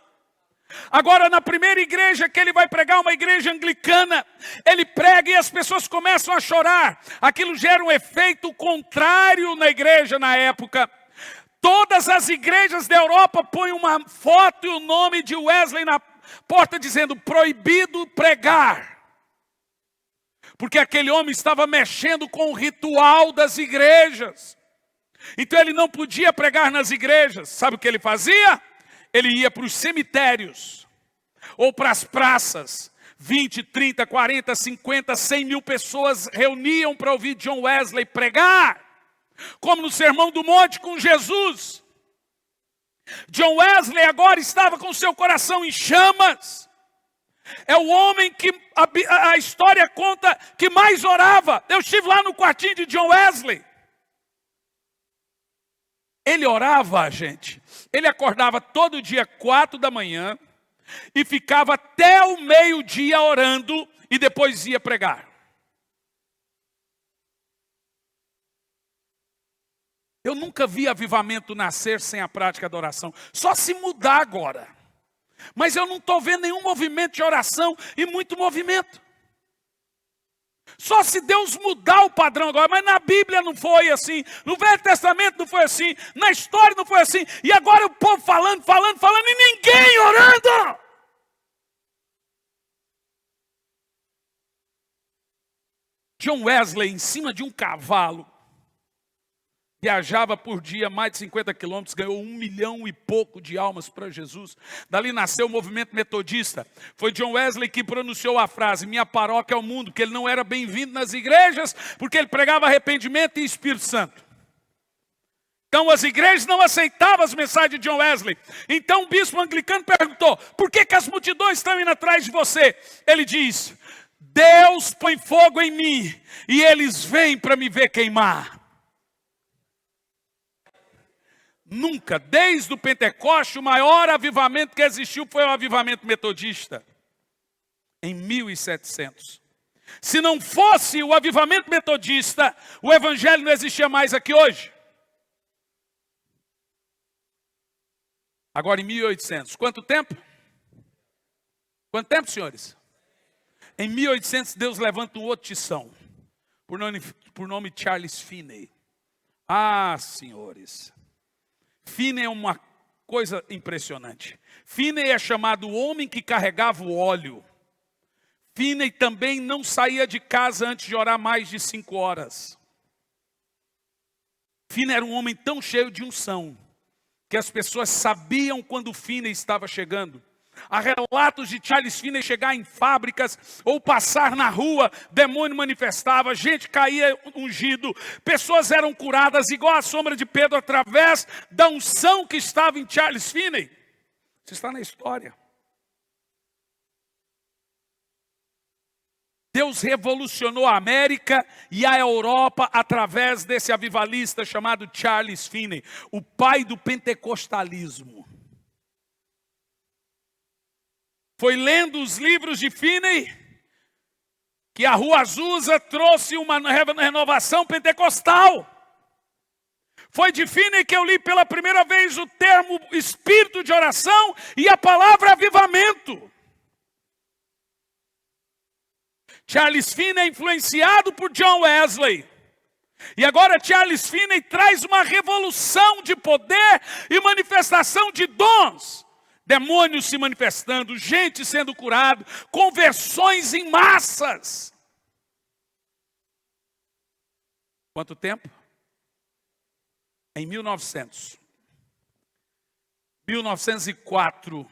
Agora, na primeira igreja que ele vai pregar, uma igreja anglicana, ele prega e as pessoas começam a chorar. Aquilo gera um efeito contrário na igreja na época. Todas as igrejas da Europa põem uma foto e o nome de Wesley na porta dizendo proibido pregar. Porque aquele homem estava mexendo com o ritual das igrejas. Então ele não podia pregar nas igrejas. Sabe o que ele fazia? Ele ia para os cemitérios, ou para as praças, 20, 30, 40, 50, 100 mil pessoas reuniam para ouvir John Wesley pregar, como no Sermão do Monte com Jesus. John Wesley agora estava com seu coração em chamas. É o homem que a história conta que mais orava. Eu estive lá no quartinho de John Wesley. Ele orava, gente. Ele acordava todo dia 4 da manhã e ficava até o meio-dia orando e depois ia pregar. Eu nunca vi avivamento nascer sem a prática da oração. Só se mudar agora. Mas eu não estou vendo nenhum movimento de oração e muito movimento. Só se Deus mudar o padrão agora, mas na Bíblia não foi assim, no Velho Testamento não foi assim, na história não foi assim, e agora o povo falando e ninguém orando. John Wesley, em cima de um cavalo, viajava por dia mais de 50 quilômetros, ganhou 1 milhão e pouco de almas para Jesus. Dali nasceu o movimento metodista. Foi John Wesley que pronunciou a frase, minha paróquia é o mundo, que ele não era bem-vindo nas igrejas, porque ele pregava arrependimento e Espírito Santo. Então as igrejas não aceitavam as mensagens de John Wesley. Então o bispo anglicano perguntou, por que as multidões estão indo atrás de você? Ele diz, Deus põe fogo em mim e eles vêm para me ver queimar. Nunca, desde o Pentecoste, o maior avivamento que existiu foi o avivamento metodista, em 1700. Se não fosse o avivamento metodista, o evangelho não existia mais aqui hoje. Agora em 1800, quanto tempo? Quanto tempo, senhores? Em 1800, Deus levanta um outro tição, por nome Charles Finney. Ah, senhores, Finney é uma coisa impressionante. Finney é chamado o homem que carregava o óleo. Finney também não saía de casa antes de orar mais de 5 horas. Finney era um homem tão cheio de unção, que as pessoas sabiam quando Finney estava chegando. Há relatos de Charles Finney chegar em fábricas ou passar na rua, demônio manifestava, gente caía ungido, pessoas eram curadas igual a sombra de Pedro através da unção que estava em Charles Finney. Isso está na história. Deus revolucionou a América e a Europa através desse avivalista chamado Charles Finney, o pai do pentecostalismo. Foi lendo os livros de Finney que a Rua Azusa trouxe uma renovação pentecostal. Foi de Finney que eu li pela primeira vez o termo espírito de oração e a palavra avivamento. Charles Finney é influenciado por John Wesley. E agora Charles Finney traz uma revolução de poder e manifestação de dons. Demônios se manifestando, gente sendo curada, conversões em massas. Quanto tempo? Em 1900. 1904,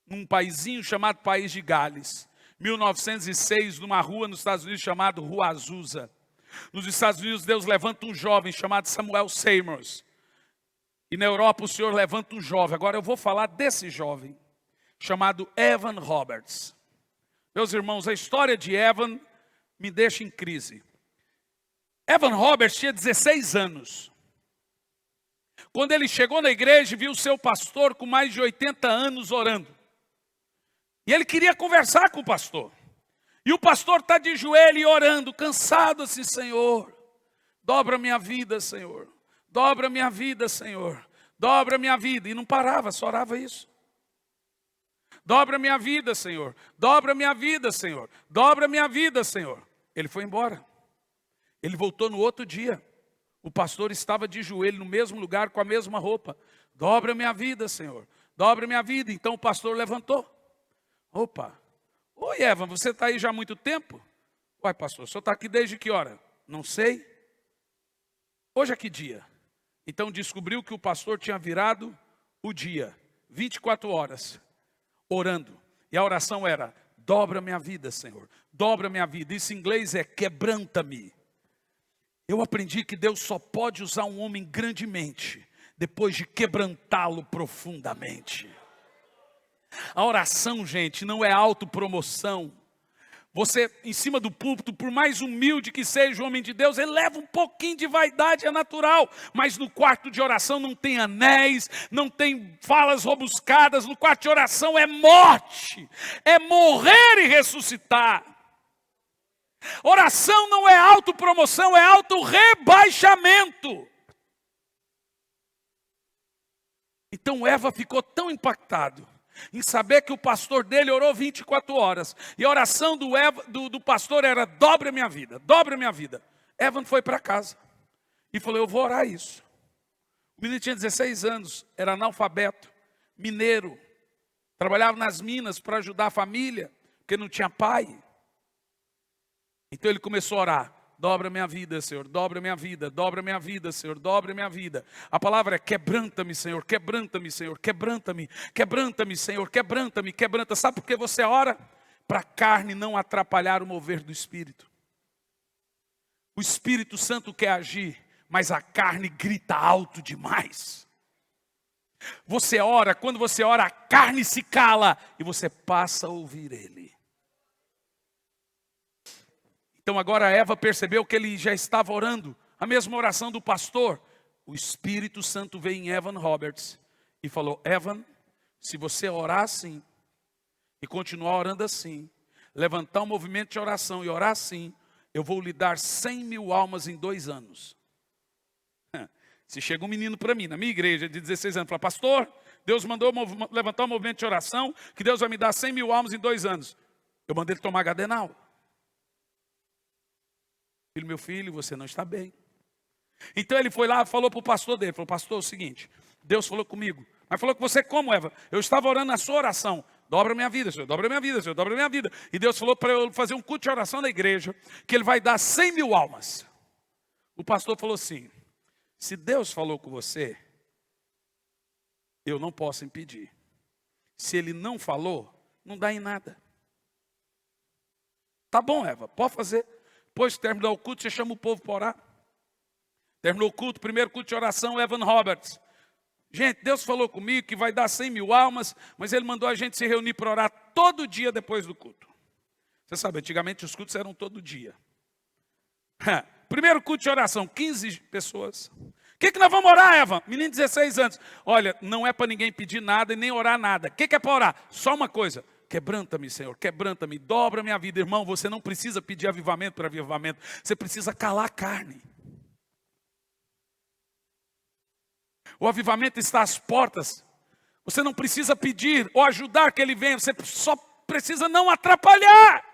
num paizinho chamado País de Gales. 1906, numa rua nos Estados Unidos chamada Rua Azusa. Nos Estados Unidos, Deus levanta um jovem chamado Samuel Seymour. E na Europa, o Senhor levanta um jovem. Agora eu vou falar desse jovem, chamado Evan Roberts. Meus irmãos, a história de Evan me deixa em crise. Evan Roberts tinha 16 anos. Quando ele chegou na igreja, viu o seu pastor com mais de 80 anos orando. E ele queria conversar com o pastor. E o pastor está de joelho e orando, cansado assim: Senhor, dobra minha vida, Senhor. Dobra minha vida, Senhor. Dobra minha vida. E não parava, só orava isso. Dobra minha vida, Senhor. Dobra minha vida, Senhor. Dobra minha vida, Senhor. Ele foi embora. Ele voltou no outro dia. O pastor estava de joelho no mesmo lugar com a mesma roupa. Dobra minha vida, Senhor. Dobra minha vida. Então o pastor levantou. Opa. Oi, Evan, você está aí já há muito tempo? Uai, pastor, o senhor está aqui desde que hora? Não sei. Hoje é que dia? Então descobriu que o pastor tinha virado o dia, 24 horas, orando. E a oração era: dobra minha vida, Senhor. Dobra minha vida. Isso em inglês é quebranta-me. Eu aprendi que Deus só pode usar um homem grandemente depois de quebrantá-lo profundamente. A oração, gente, não é autopromoção. Você, em cima do púlpito, por mais humilde que seja o homem de Deus, ele leva um pouquinho de vaidade, é natural. Mas no quarto de oração não tem anéis, não tem falas rebuscadas. No quarto de oração é morte, é morrer e ressuscitar. Oração não é autopromoção, é autorrebaixamento. Então Eva ficou tão impactado em saber que o pastor dele orou 24 horas. E a oração do pastor era: dobra minha vida, dobra minha vida. Evan foi para casa e falou: eu vou orar isso. O menino tinha 16 anos, era analfabeto, mineiro. Trabalhava nas minas para ajudar a família, porque não tinha pai. Então ele começou a orar: dobra minha vida, Senhor, dobra minha vida, dobra minha vida, Senhor, dobra minha vida. A palavra é: quebranta-me, Senhor, quebranta-me, Senhor, quebranta-me, quebranta-me, Senhor, quebranta-me, quebranta. Sabe por que você ora? Para a carne não atrapalhar o mover do Espírito. O Espírito Santo quer agir, mas a carne grita alto demais. Você ora, quando você ora, a carne se cala e você passa a ouvir Ele. Então agora Eva percebeu que ele já estava orando a mesma oração do pastor. O Espírito Santo veio em Evan Roberts e falou: Evan, se você orar assim e continuar orando assim, levantar um movimento de oração e orar assim, eu vou lhe dar 100 mil almas em 2 anos. Se chega um menino para mim, na minha igreja de 16 anos, fala: pastor, Deus mandou levantar um movimento de oração, que Deus vai me dar 100 mil almas em 2 anos. Eu mandei ele tomar Gadenal. Filho, meu filho, você não está bem. Então ele foi lá e falou para o pastor dele, falou: pastor, é o seguinte, Deus falou comigo, mas falou com você como, Eva? Eu estava orando na sua oração: dobra minha vida, Senhor, dobra minha vida, Senhor, dobra minha vida. E Deus falou para eu fazer um culto de oração na igreja, que Ele vai dar 100 mil almas. O pastor falou assim: se Deus falou com você, eu não posso impedir. Se Ele não falou, não dá em nada. Tá bom, Eva, pode fazer. Depois que terminar o culto, você chama o povo para orar. Terminou o culto, primeiro culto de oração, Evan Roberts. Gente, Deus falou comigo que vai dar 100 mil almas, mas Ele mandou a gente se reunir para orar todo dia depois do culto. Você sabe, antigamente os cultos eram todo dia. Primeiro culto de oração, 15 pessoas. O que nós vamos orar, Evan? Menino de 16 anos. Olha, não é para ninguém pedir nada e nem orar nada. O que é para orar? Só uma coisa: quebranta-me, Senhor, quebranta-me, dobra minha vida. Irmão, você não precisa pedir avivamento para avivamento, você precisa calar a carne. O avivamento está às portas. Você não precisa pedir ou ajudar que ele venha, você só precisa não atrapalhar.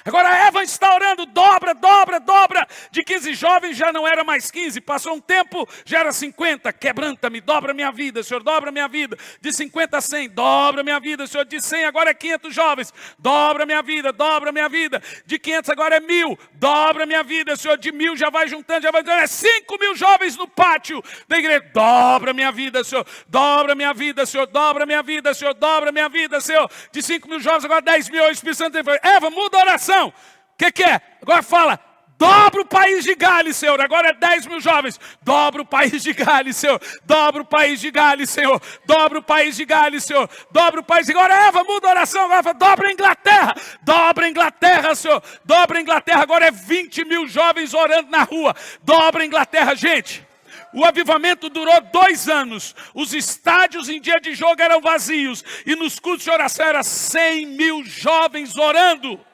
Agora Evan está orando, dobra, dobra, dobra. De 15 jovens já não era mais 15. Passou um tempo, já era 50. Quebranta-me, dobra minha vida, Senhor, dobra minha vida. De 50 a 100, dobra minha vida, Senhor. De 100 agora é 500 jovens. Dobra minha vida, dobra minha vida. De 500 agora é 1000. Dobra minha vida, Senhor. De 1000 já vai juntando, já vai juntando. É 5.000 jovens no pátio da igreja. Dobra minha vida, Senhor. Dobra minha vida, Senhor. Dobra minha vida, Senhor. Dobra minha vida, Senhor. De 5.000 jovens agora 10.000. O Espírito Santo falou, Eva, muda a oração. O que é? Agora fala, dobra o país de Gales, Senhor. Agora é 10.000 jovens. Dobra o país de Gales, Senhor. Dobra o país de Gales, Senhor. Dobra o país de Gales, Senhor. Dobra o país. Agora, Eva, muda a oração. Agora fala, dobra a Inglaterra. Dobra a Inglaterra, Senhor. Dobra a Inglaterra. Agora é 20.000 jovens orando na rua. Dobra a Inglaterra, gente. O avivamento durou 2 anos. Os estádios em dia de jogo eram vazios. E nos cultos de oração eram 100.000 jovens orando.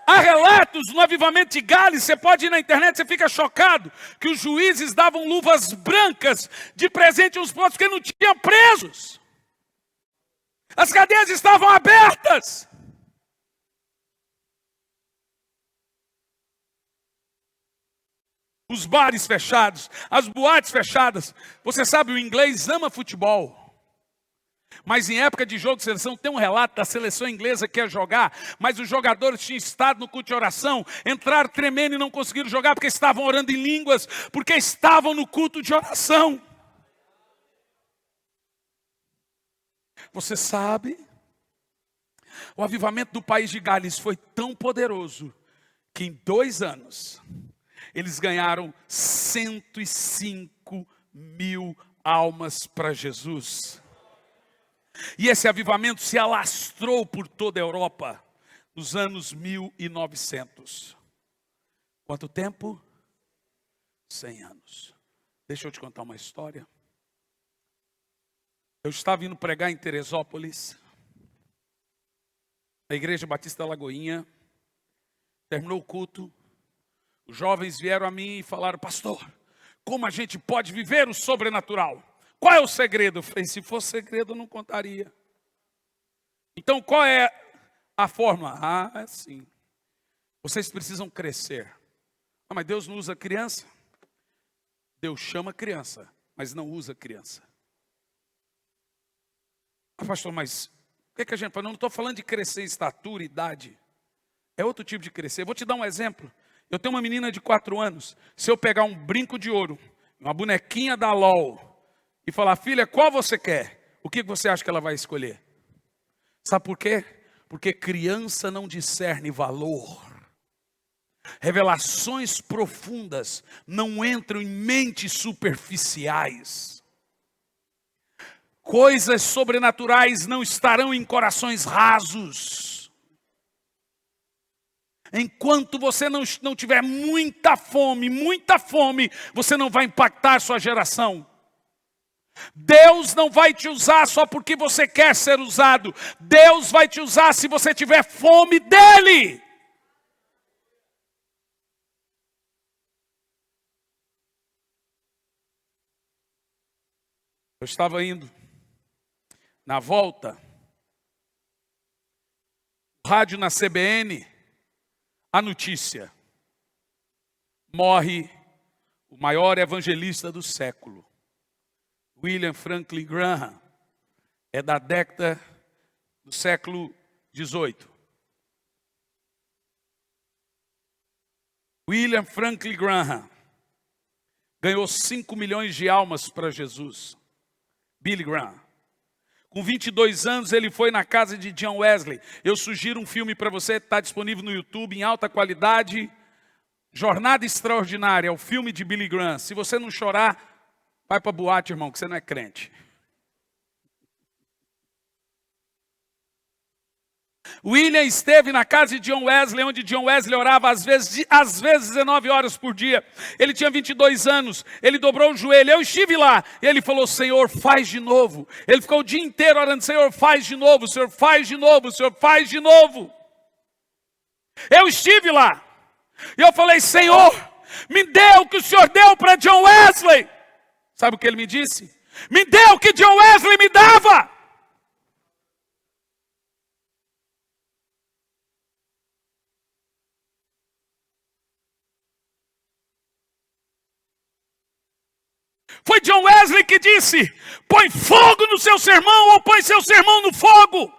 Há relatos no avivamento de Gales, você pode ir na internet, você fica chocado, que os juízes davam luvas brancas de presente uns para outros, porque não tinham presos. As cadeias estavam abertas. Os bares fechados, as boates fechadas. Você sabe, o inglês ama futebol. Mas em época de jogo de seleção, tem um relato da seleção inglesa que ia jogar, mas os jogadores tinham estado no culto de oração, entraram tremendo e não conseguiram jogar porque estavam orando em línguas, porque estavam no culto de oração. Você sabe, o avivamento do país de Gales foi tão poderoso, que em 2 anos, eles ganharam 105.000 almas para Jesus. E esse avivamento se alastrou por toda a Europa nos anos 1900. Quanto tempo? 100 anos. Deixa eu te contar uma história. Eu estava indo pregar em Teresópolis, na Igreja Batista Lagoinha. Terminou o culto. Os jovens vieram a mim e falaram, pastor, como a gente pode viver o sobrenatural? Qual é o segredo? Eu falei, se fosse segredo eu não contaria. Então qual é a forma? É assim. Vocês precisam crescer. Mas Deus não usa criança? Deus chama criança, mas não usa criança. Pastor, mas o que a gente fala? Não estou falando de crescer em estatura, idade. É outro tipo de crescer. Vou te dar um exemplo. Eu tenho uma menina de 4 anos. Se eu pegar um brinco de ouro, uma bonequinha da LOL, e falar, filha, qual você quer? O que você acha que ela vai escolher? Sabe por quê? Porque criança não discerne valor. Revelações profundas não entram em mentes superficiais. Coisas sobrenaturais não estarão em corações rasos. Enquanto você não tiver muita fome, você não vai impactar sua geração. Deus não vai te usar só porque você quer ser usado. Deus vai te usar se você tiver fome dEle. Eu estava indo. Na volta, rádio na CBN, a notícia. Morre o maior evangelista do século. William Franklin Graham, é da década do século 18. William Franklin Graham ganhou 5 milhões de almas para Jesus. Billy Graham. Com 22 anos ele foi na casa de John Wesley. Eu sugiro um filme para você, está disponível no YouTube, em alta qualidade. Jornada Extraordinária, é o filme de Billy Graham. Se você não chorar, vai para a boate, irmão, que você não é crente. William esteve na casa de John Wesley, onde John Wesley orava às vezes 19 horas por dia. Ele tinha 22 anos, ele dobrou o joelho. Eu estive lá, e ele falou, Senhor, faz de novo. Ele ficou o dia inteiro orando, Senhor, faz de novo, Senhor, faz de novo, Senhor, faz de novo. Eu estive lá, e eu falei, Senhor, me dê o que o Senhor deu para John Wesley. Sabe o que ele me disse? Me deu o que John Wesley me dava. Foi John Wesley que disse: põe fogo no seu sermão ou põe seu sermão no fogo.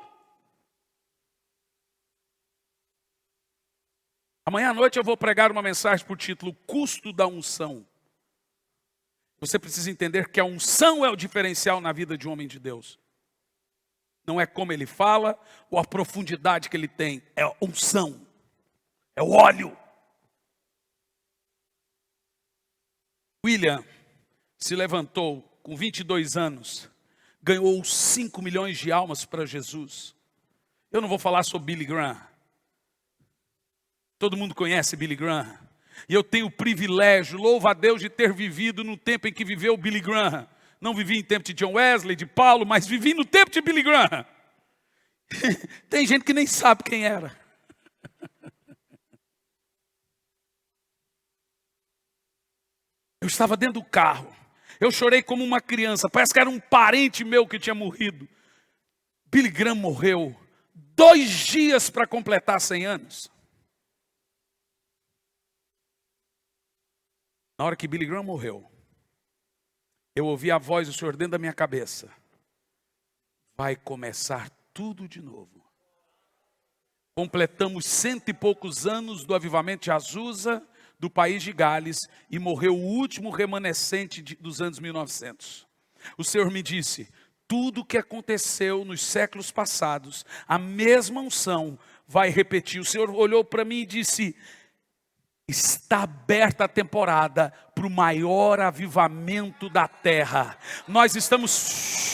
Amanhã à noite eu vou pregar uma mensagem por título: Custo da unção. Você precisa entender que a unção é o diferencial na vida de um homem de Deus. Não é como ele fala ou a profundidade que ele tem. É a unção. É o óleo. William se levantou com 22 anos. Ganhou 5 milhões de almas para Jesus. Eu não vou falar sobre Billy Graham. Todo mundo conhece Billy Graham. E eu tenho o privilégio, louvo a Deus, de ter vivido no tempo em que viveu Billy Graham. Não vivi em tempo de John Wesley, de Paulo, mas vivi no tempo de Billy Graham. Tem gente que nem sabe quem era. Eu estava dentro do carro. Eu chorei como uma criança. Parece que era um parente meu que tinha morrido. Billy Graham morreu 2 dias para completar 100 anos. Na hora que Billy Graham morreu, eu ouvi a voz do Senhor dentro da minha cabeça: vai começar tudo de novo. Completamos 100 e poucos anos do avivamento de Azusa, do país de Gales, e morreu o último remanescente dos anos 1900. O Senhor me disse: tudo o que aconteceu nos séculos passados, a mesma unção vai repetir. O Senhor olhou para mim e disse: está aberta a temporada para o maior avivamento da terra. Nós estamos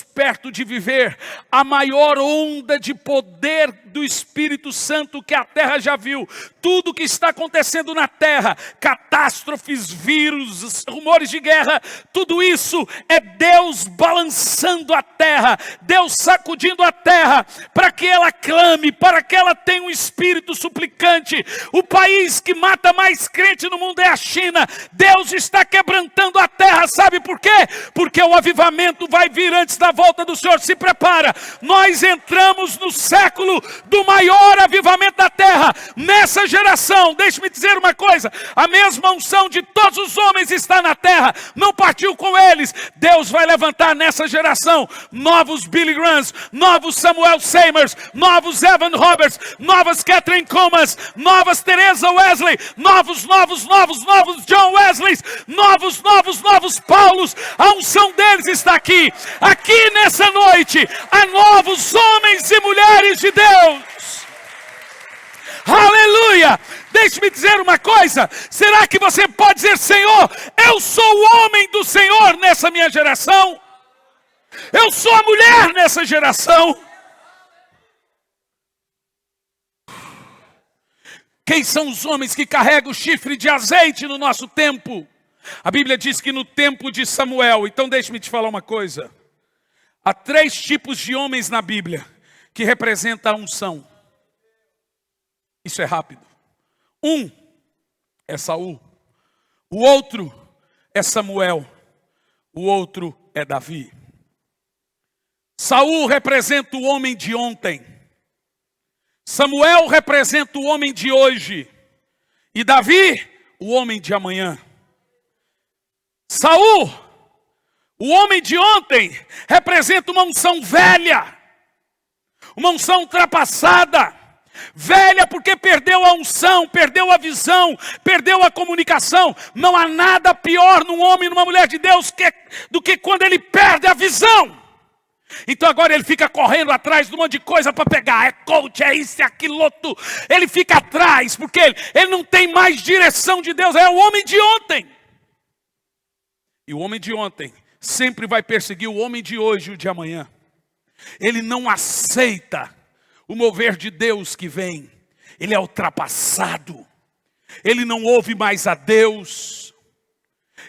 perto de viver a maior onda de poder do Espírito Santo que a terra já viu. Tudo que está acontecendo na terra, catástrofes, vírus, rumores de guerra, tudo isso é Deus balançando a terra, Deus sacudindo a terra, para que ela clame, para que ela tenha um espírito suplicante. O país que mata mais crente no mundo é a China. Deus está quebrantando a terra, sabe por quê? Porque o avivamento vai vir antes da volta do Senhor. Se prepara, nós entramos no século do maior avivamento da terra. Nessa geração, deixe-me dizer uma coisa: a mesma unção de todos os homens está na terra, não partiu com eles. Deus vai levantar nessa geração novos Billy Grahams, novos Samuel Seymers, novos Evan Roberts, novas Catherine Comas, novas Teresa Wesley, novos John Wesleys, novos Paulos. A unção deles está aqui. Aqui nessa noite, há novos homens e mulheres de Deus. Aleluia! Deixe-me dizer uma coisa: será que você pode dizer: Senhor, eu sou o homem do Senhor nessa minha geração? Eu sou a mulher nessa geração? Quem são os homens que carregam o chifre de azeite no nosso tempo? A Bíblia diz que no tempo de Samuel. Então deixe-me te falar uma coisa. Há 3 tipos de homens na Bíblia que representam a unção. Isso é rápido. Um é Saul. O outro é Samuel. O outro é Davi. Saul representa o homem de ontem. Samuel representa o homem de hoje. E Davi, o homem de amanhã. Saul, o homem de ontem, representa uma unção velha. Uma unção ultrapassada. Velha porque perdeu a unção, perdeu a visão, perdeu a comunicação. Não há nada pior num homem e numa mulher de Deus do que quando ele perde a visão. Então agora ele fica correndo atrás de um monte de coisa para pegar. É coach, é isso, é aquilo outro. Ele fica atrás porque ele não tem mais direção de Deus. É o homem de ontem. E o homem de ontem sempre vai perseguir o homem de hoje e o de amanhã. Ele não aceita o mover de Deus que vem. Ele é ultrapassado. Ele não ouve mais a Deus.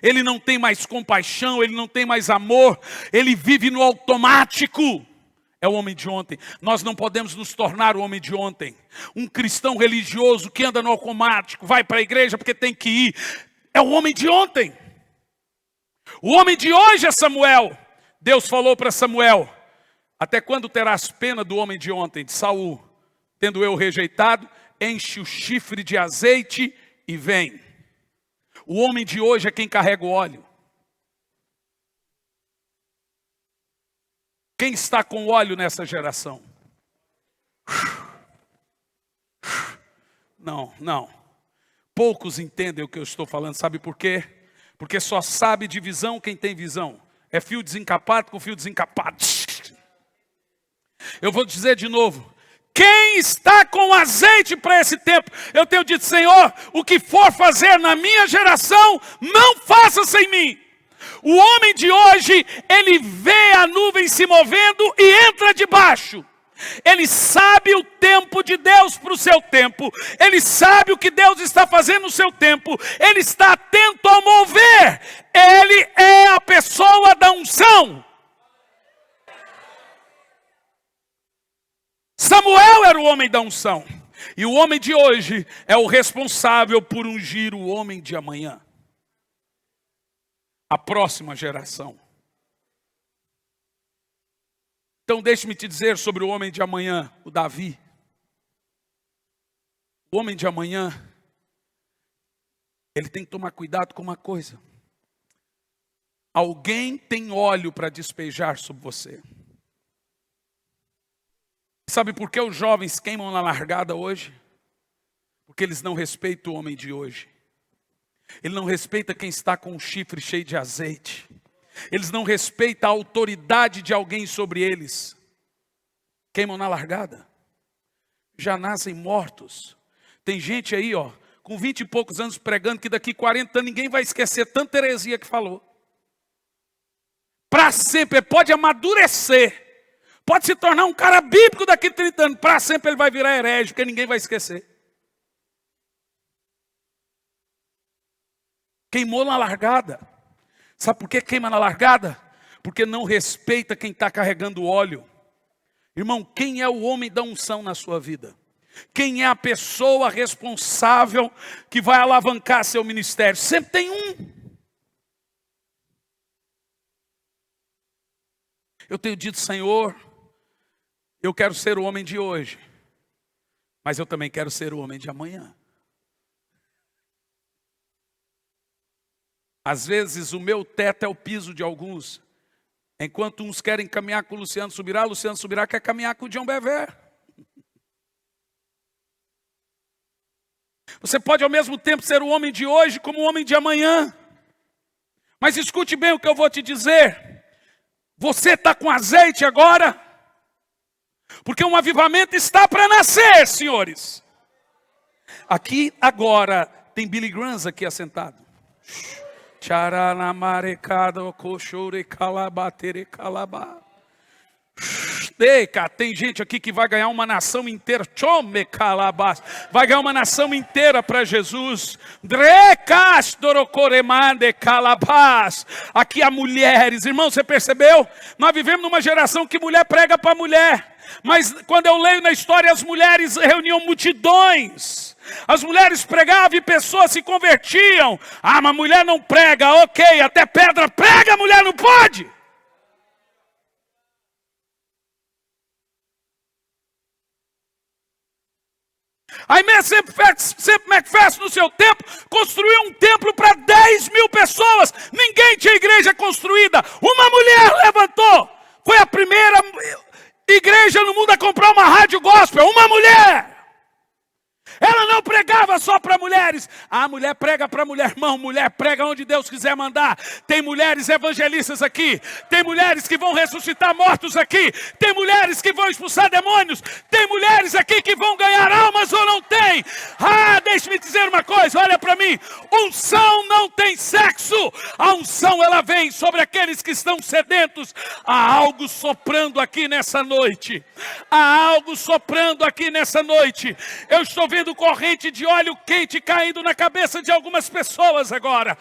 Ele não tem mais compaixão. Ele não tem mais amor. Ele vive no automático. É o homem de ontem. Nós não podemos nos tornar o homem de ontem. Um cristão religioso que anda no automático, vai para a igreja porque tem que ir. É o homem de ontem. O homem de hoje é Samuel. Deus falou para Samuel: até quando terás pena do homem de ontem, de Saul? Tendo eu rejeitado, enche o chifre de azeite e vem. O homem de hoje é quem carrega o óleo. Quem está com óleo nessa geração? Não. Poucos entendem o que eu estou falando. Sabe por quê? Porque só sabe de visão quem tem visão. É fio desencapado com fio desencapado. Eu vou dizer de novo. Quem está com azeite para esse tempo? Eu tenho dito, Senhor, o que for fazer na minha geração, não faça sem mim. O homem de hoje, ele vê a nuvem se movendo e entra debaixo. Ele sabe o tempo de Deus para o seu tempo. Ele sabe o que Deus está fazendo no seu tempo. Ele está atento ao mover. Ele é a pessoa da unção. Samuel era o homem da unção. E o homem de hoje é o responsável por ungir o homem de amanhã. A próxima geração. Então deixe-me te dizer sobre o homem de amanhã, o Davi. O homem de amanhã, ele tem que tomar cuidado com uma coisa. Alguém tem óleo para despejar sobre você. Sabe por que os jovens queimam na largada hoje? Porque eles não respeitam o homem de hoje. Ele não respeita quem está com um chifre cheio de azeite. Eles não respeitam a autoridade de alguém sobre eles. Queimam na largada. Já nascem mortos. Tem gente aí, com 20 e poucos anos pregando que daqui 40 anos ninguém vai esquecer tanta heresia que falou. Para sempre, pode amadurecer. Pode se tornar um cara bíblico daqui 30 anos. Para sempre ele vai virar herege, porque ninguém vai esquecer. Queimou na largada. Sabe por que queima na largada? Porque não respeita quem está carregando o óleo. Irmão, quem é o homem da unção na sua vida? Quem é a pessoa responsável que vai alavancar seu ministério? Sempre tem um. Eu tenho dito, Senhor, eu quero ser o homem de hoje, mas eu também quero ser o homem de amanhã. Às vezes o meu teto é o piso de alguns. Enquanto uns querem caminhar com o Luciano Subirá quer caminhar com o John Bever. Você pode ao mesmo tempo ser o homem de hoje como o homem de amanhã. Mas escute bem o que eu vou te dizer. Você está com azeite agora? Porque um avivamento está para nascer, senhores. Aqui agora tem Billy Graham aqui assentado. Tem gente aqui que vai ganhar uma nação inteira. Vai ganhar uma nação inteira para Jesus. Aqui há mulheres. Irmão, você percebeu? Nós vivemos numa geração que mulher prega para mulher. Mas quando eu leio na história, as mulheres reuniam multidões. As mulheres pregavam e pessoas se convertiam. Ah, mas mulher não prega, ok, até pedra prega, mulher não pode. A Sempre McPherson, no seu tempo, construiu um templo para 10 mil pessoas. Ninguém tinha igreja construída. Uma mulher levantou. Foi a primeira igreja no mundo a comprar uma rádio gospel. Uma mulher. Ela não pregava só para mulheres. A mulher prega para mulher, irmão. Mulher prega onde Deus quiser mandar. Tem mulheres evangelistas aqui. Tem mulheres que vão ressuscitar mortos aqui. Tem mulheres que vão expulsar demônios. Tem mulheres aqui que vão ganhar almas ou não tem. Ah, deixe-me dizer uma coisa, olha para mim. Unção não tem sexo. A unção, ela vem sobre aqueles que estão sedentos. Há algo soprando aqui nessa noite. Há algo soprando aqui nessa noite. Eu estou vendo corrente de óleo quente caindo na cabeça de algumas pessoas agora.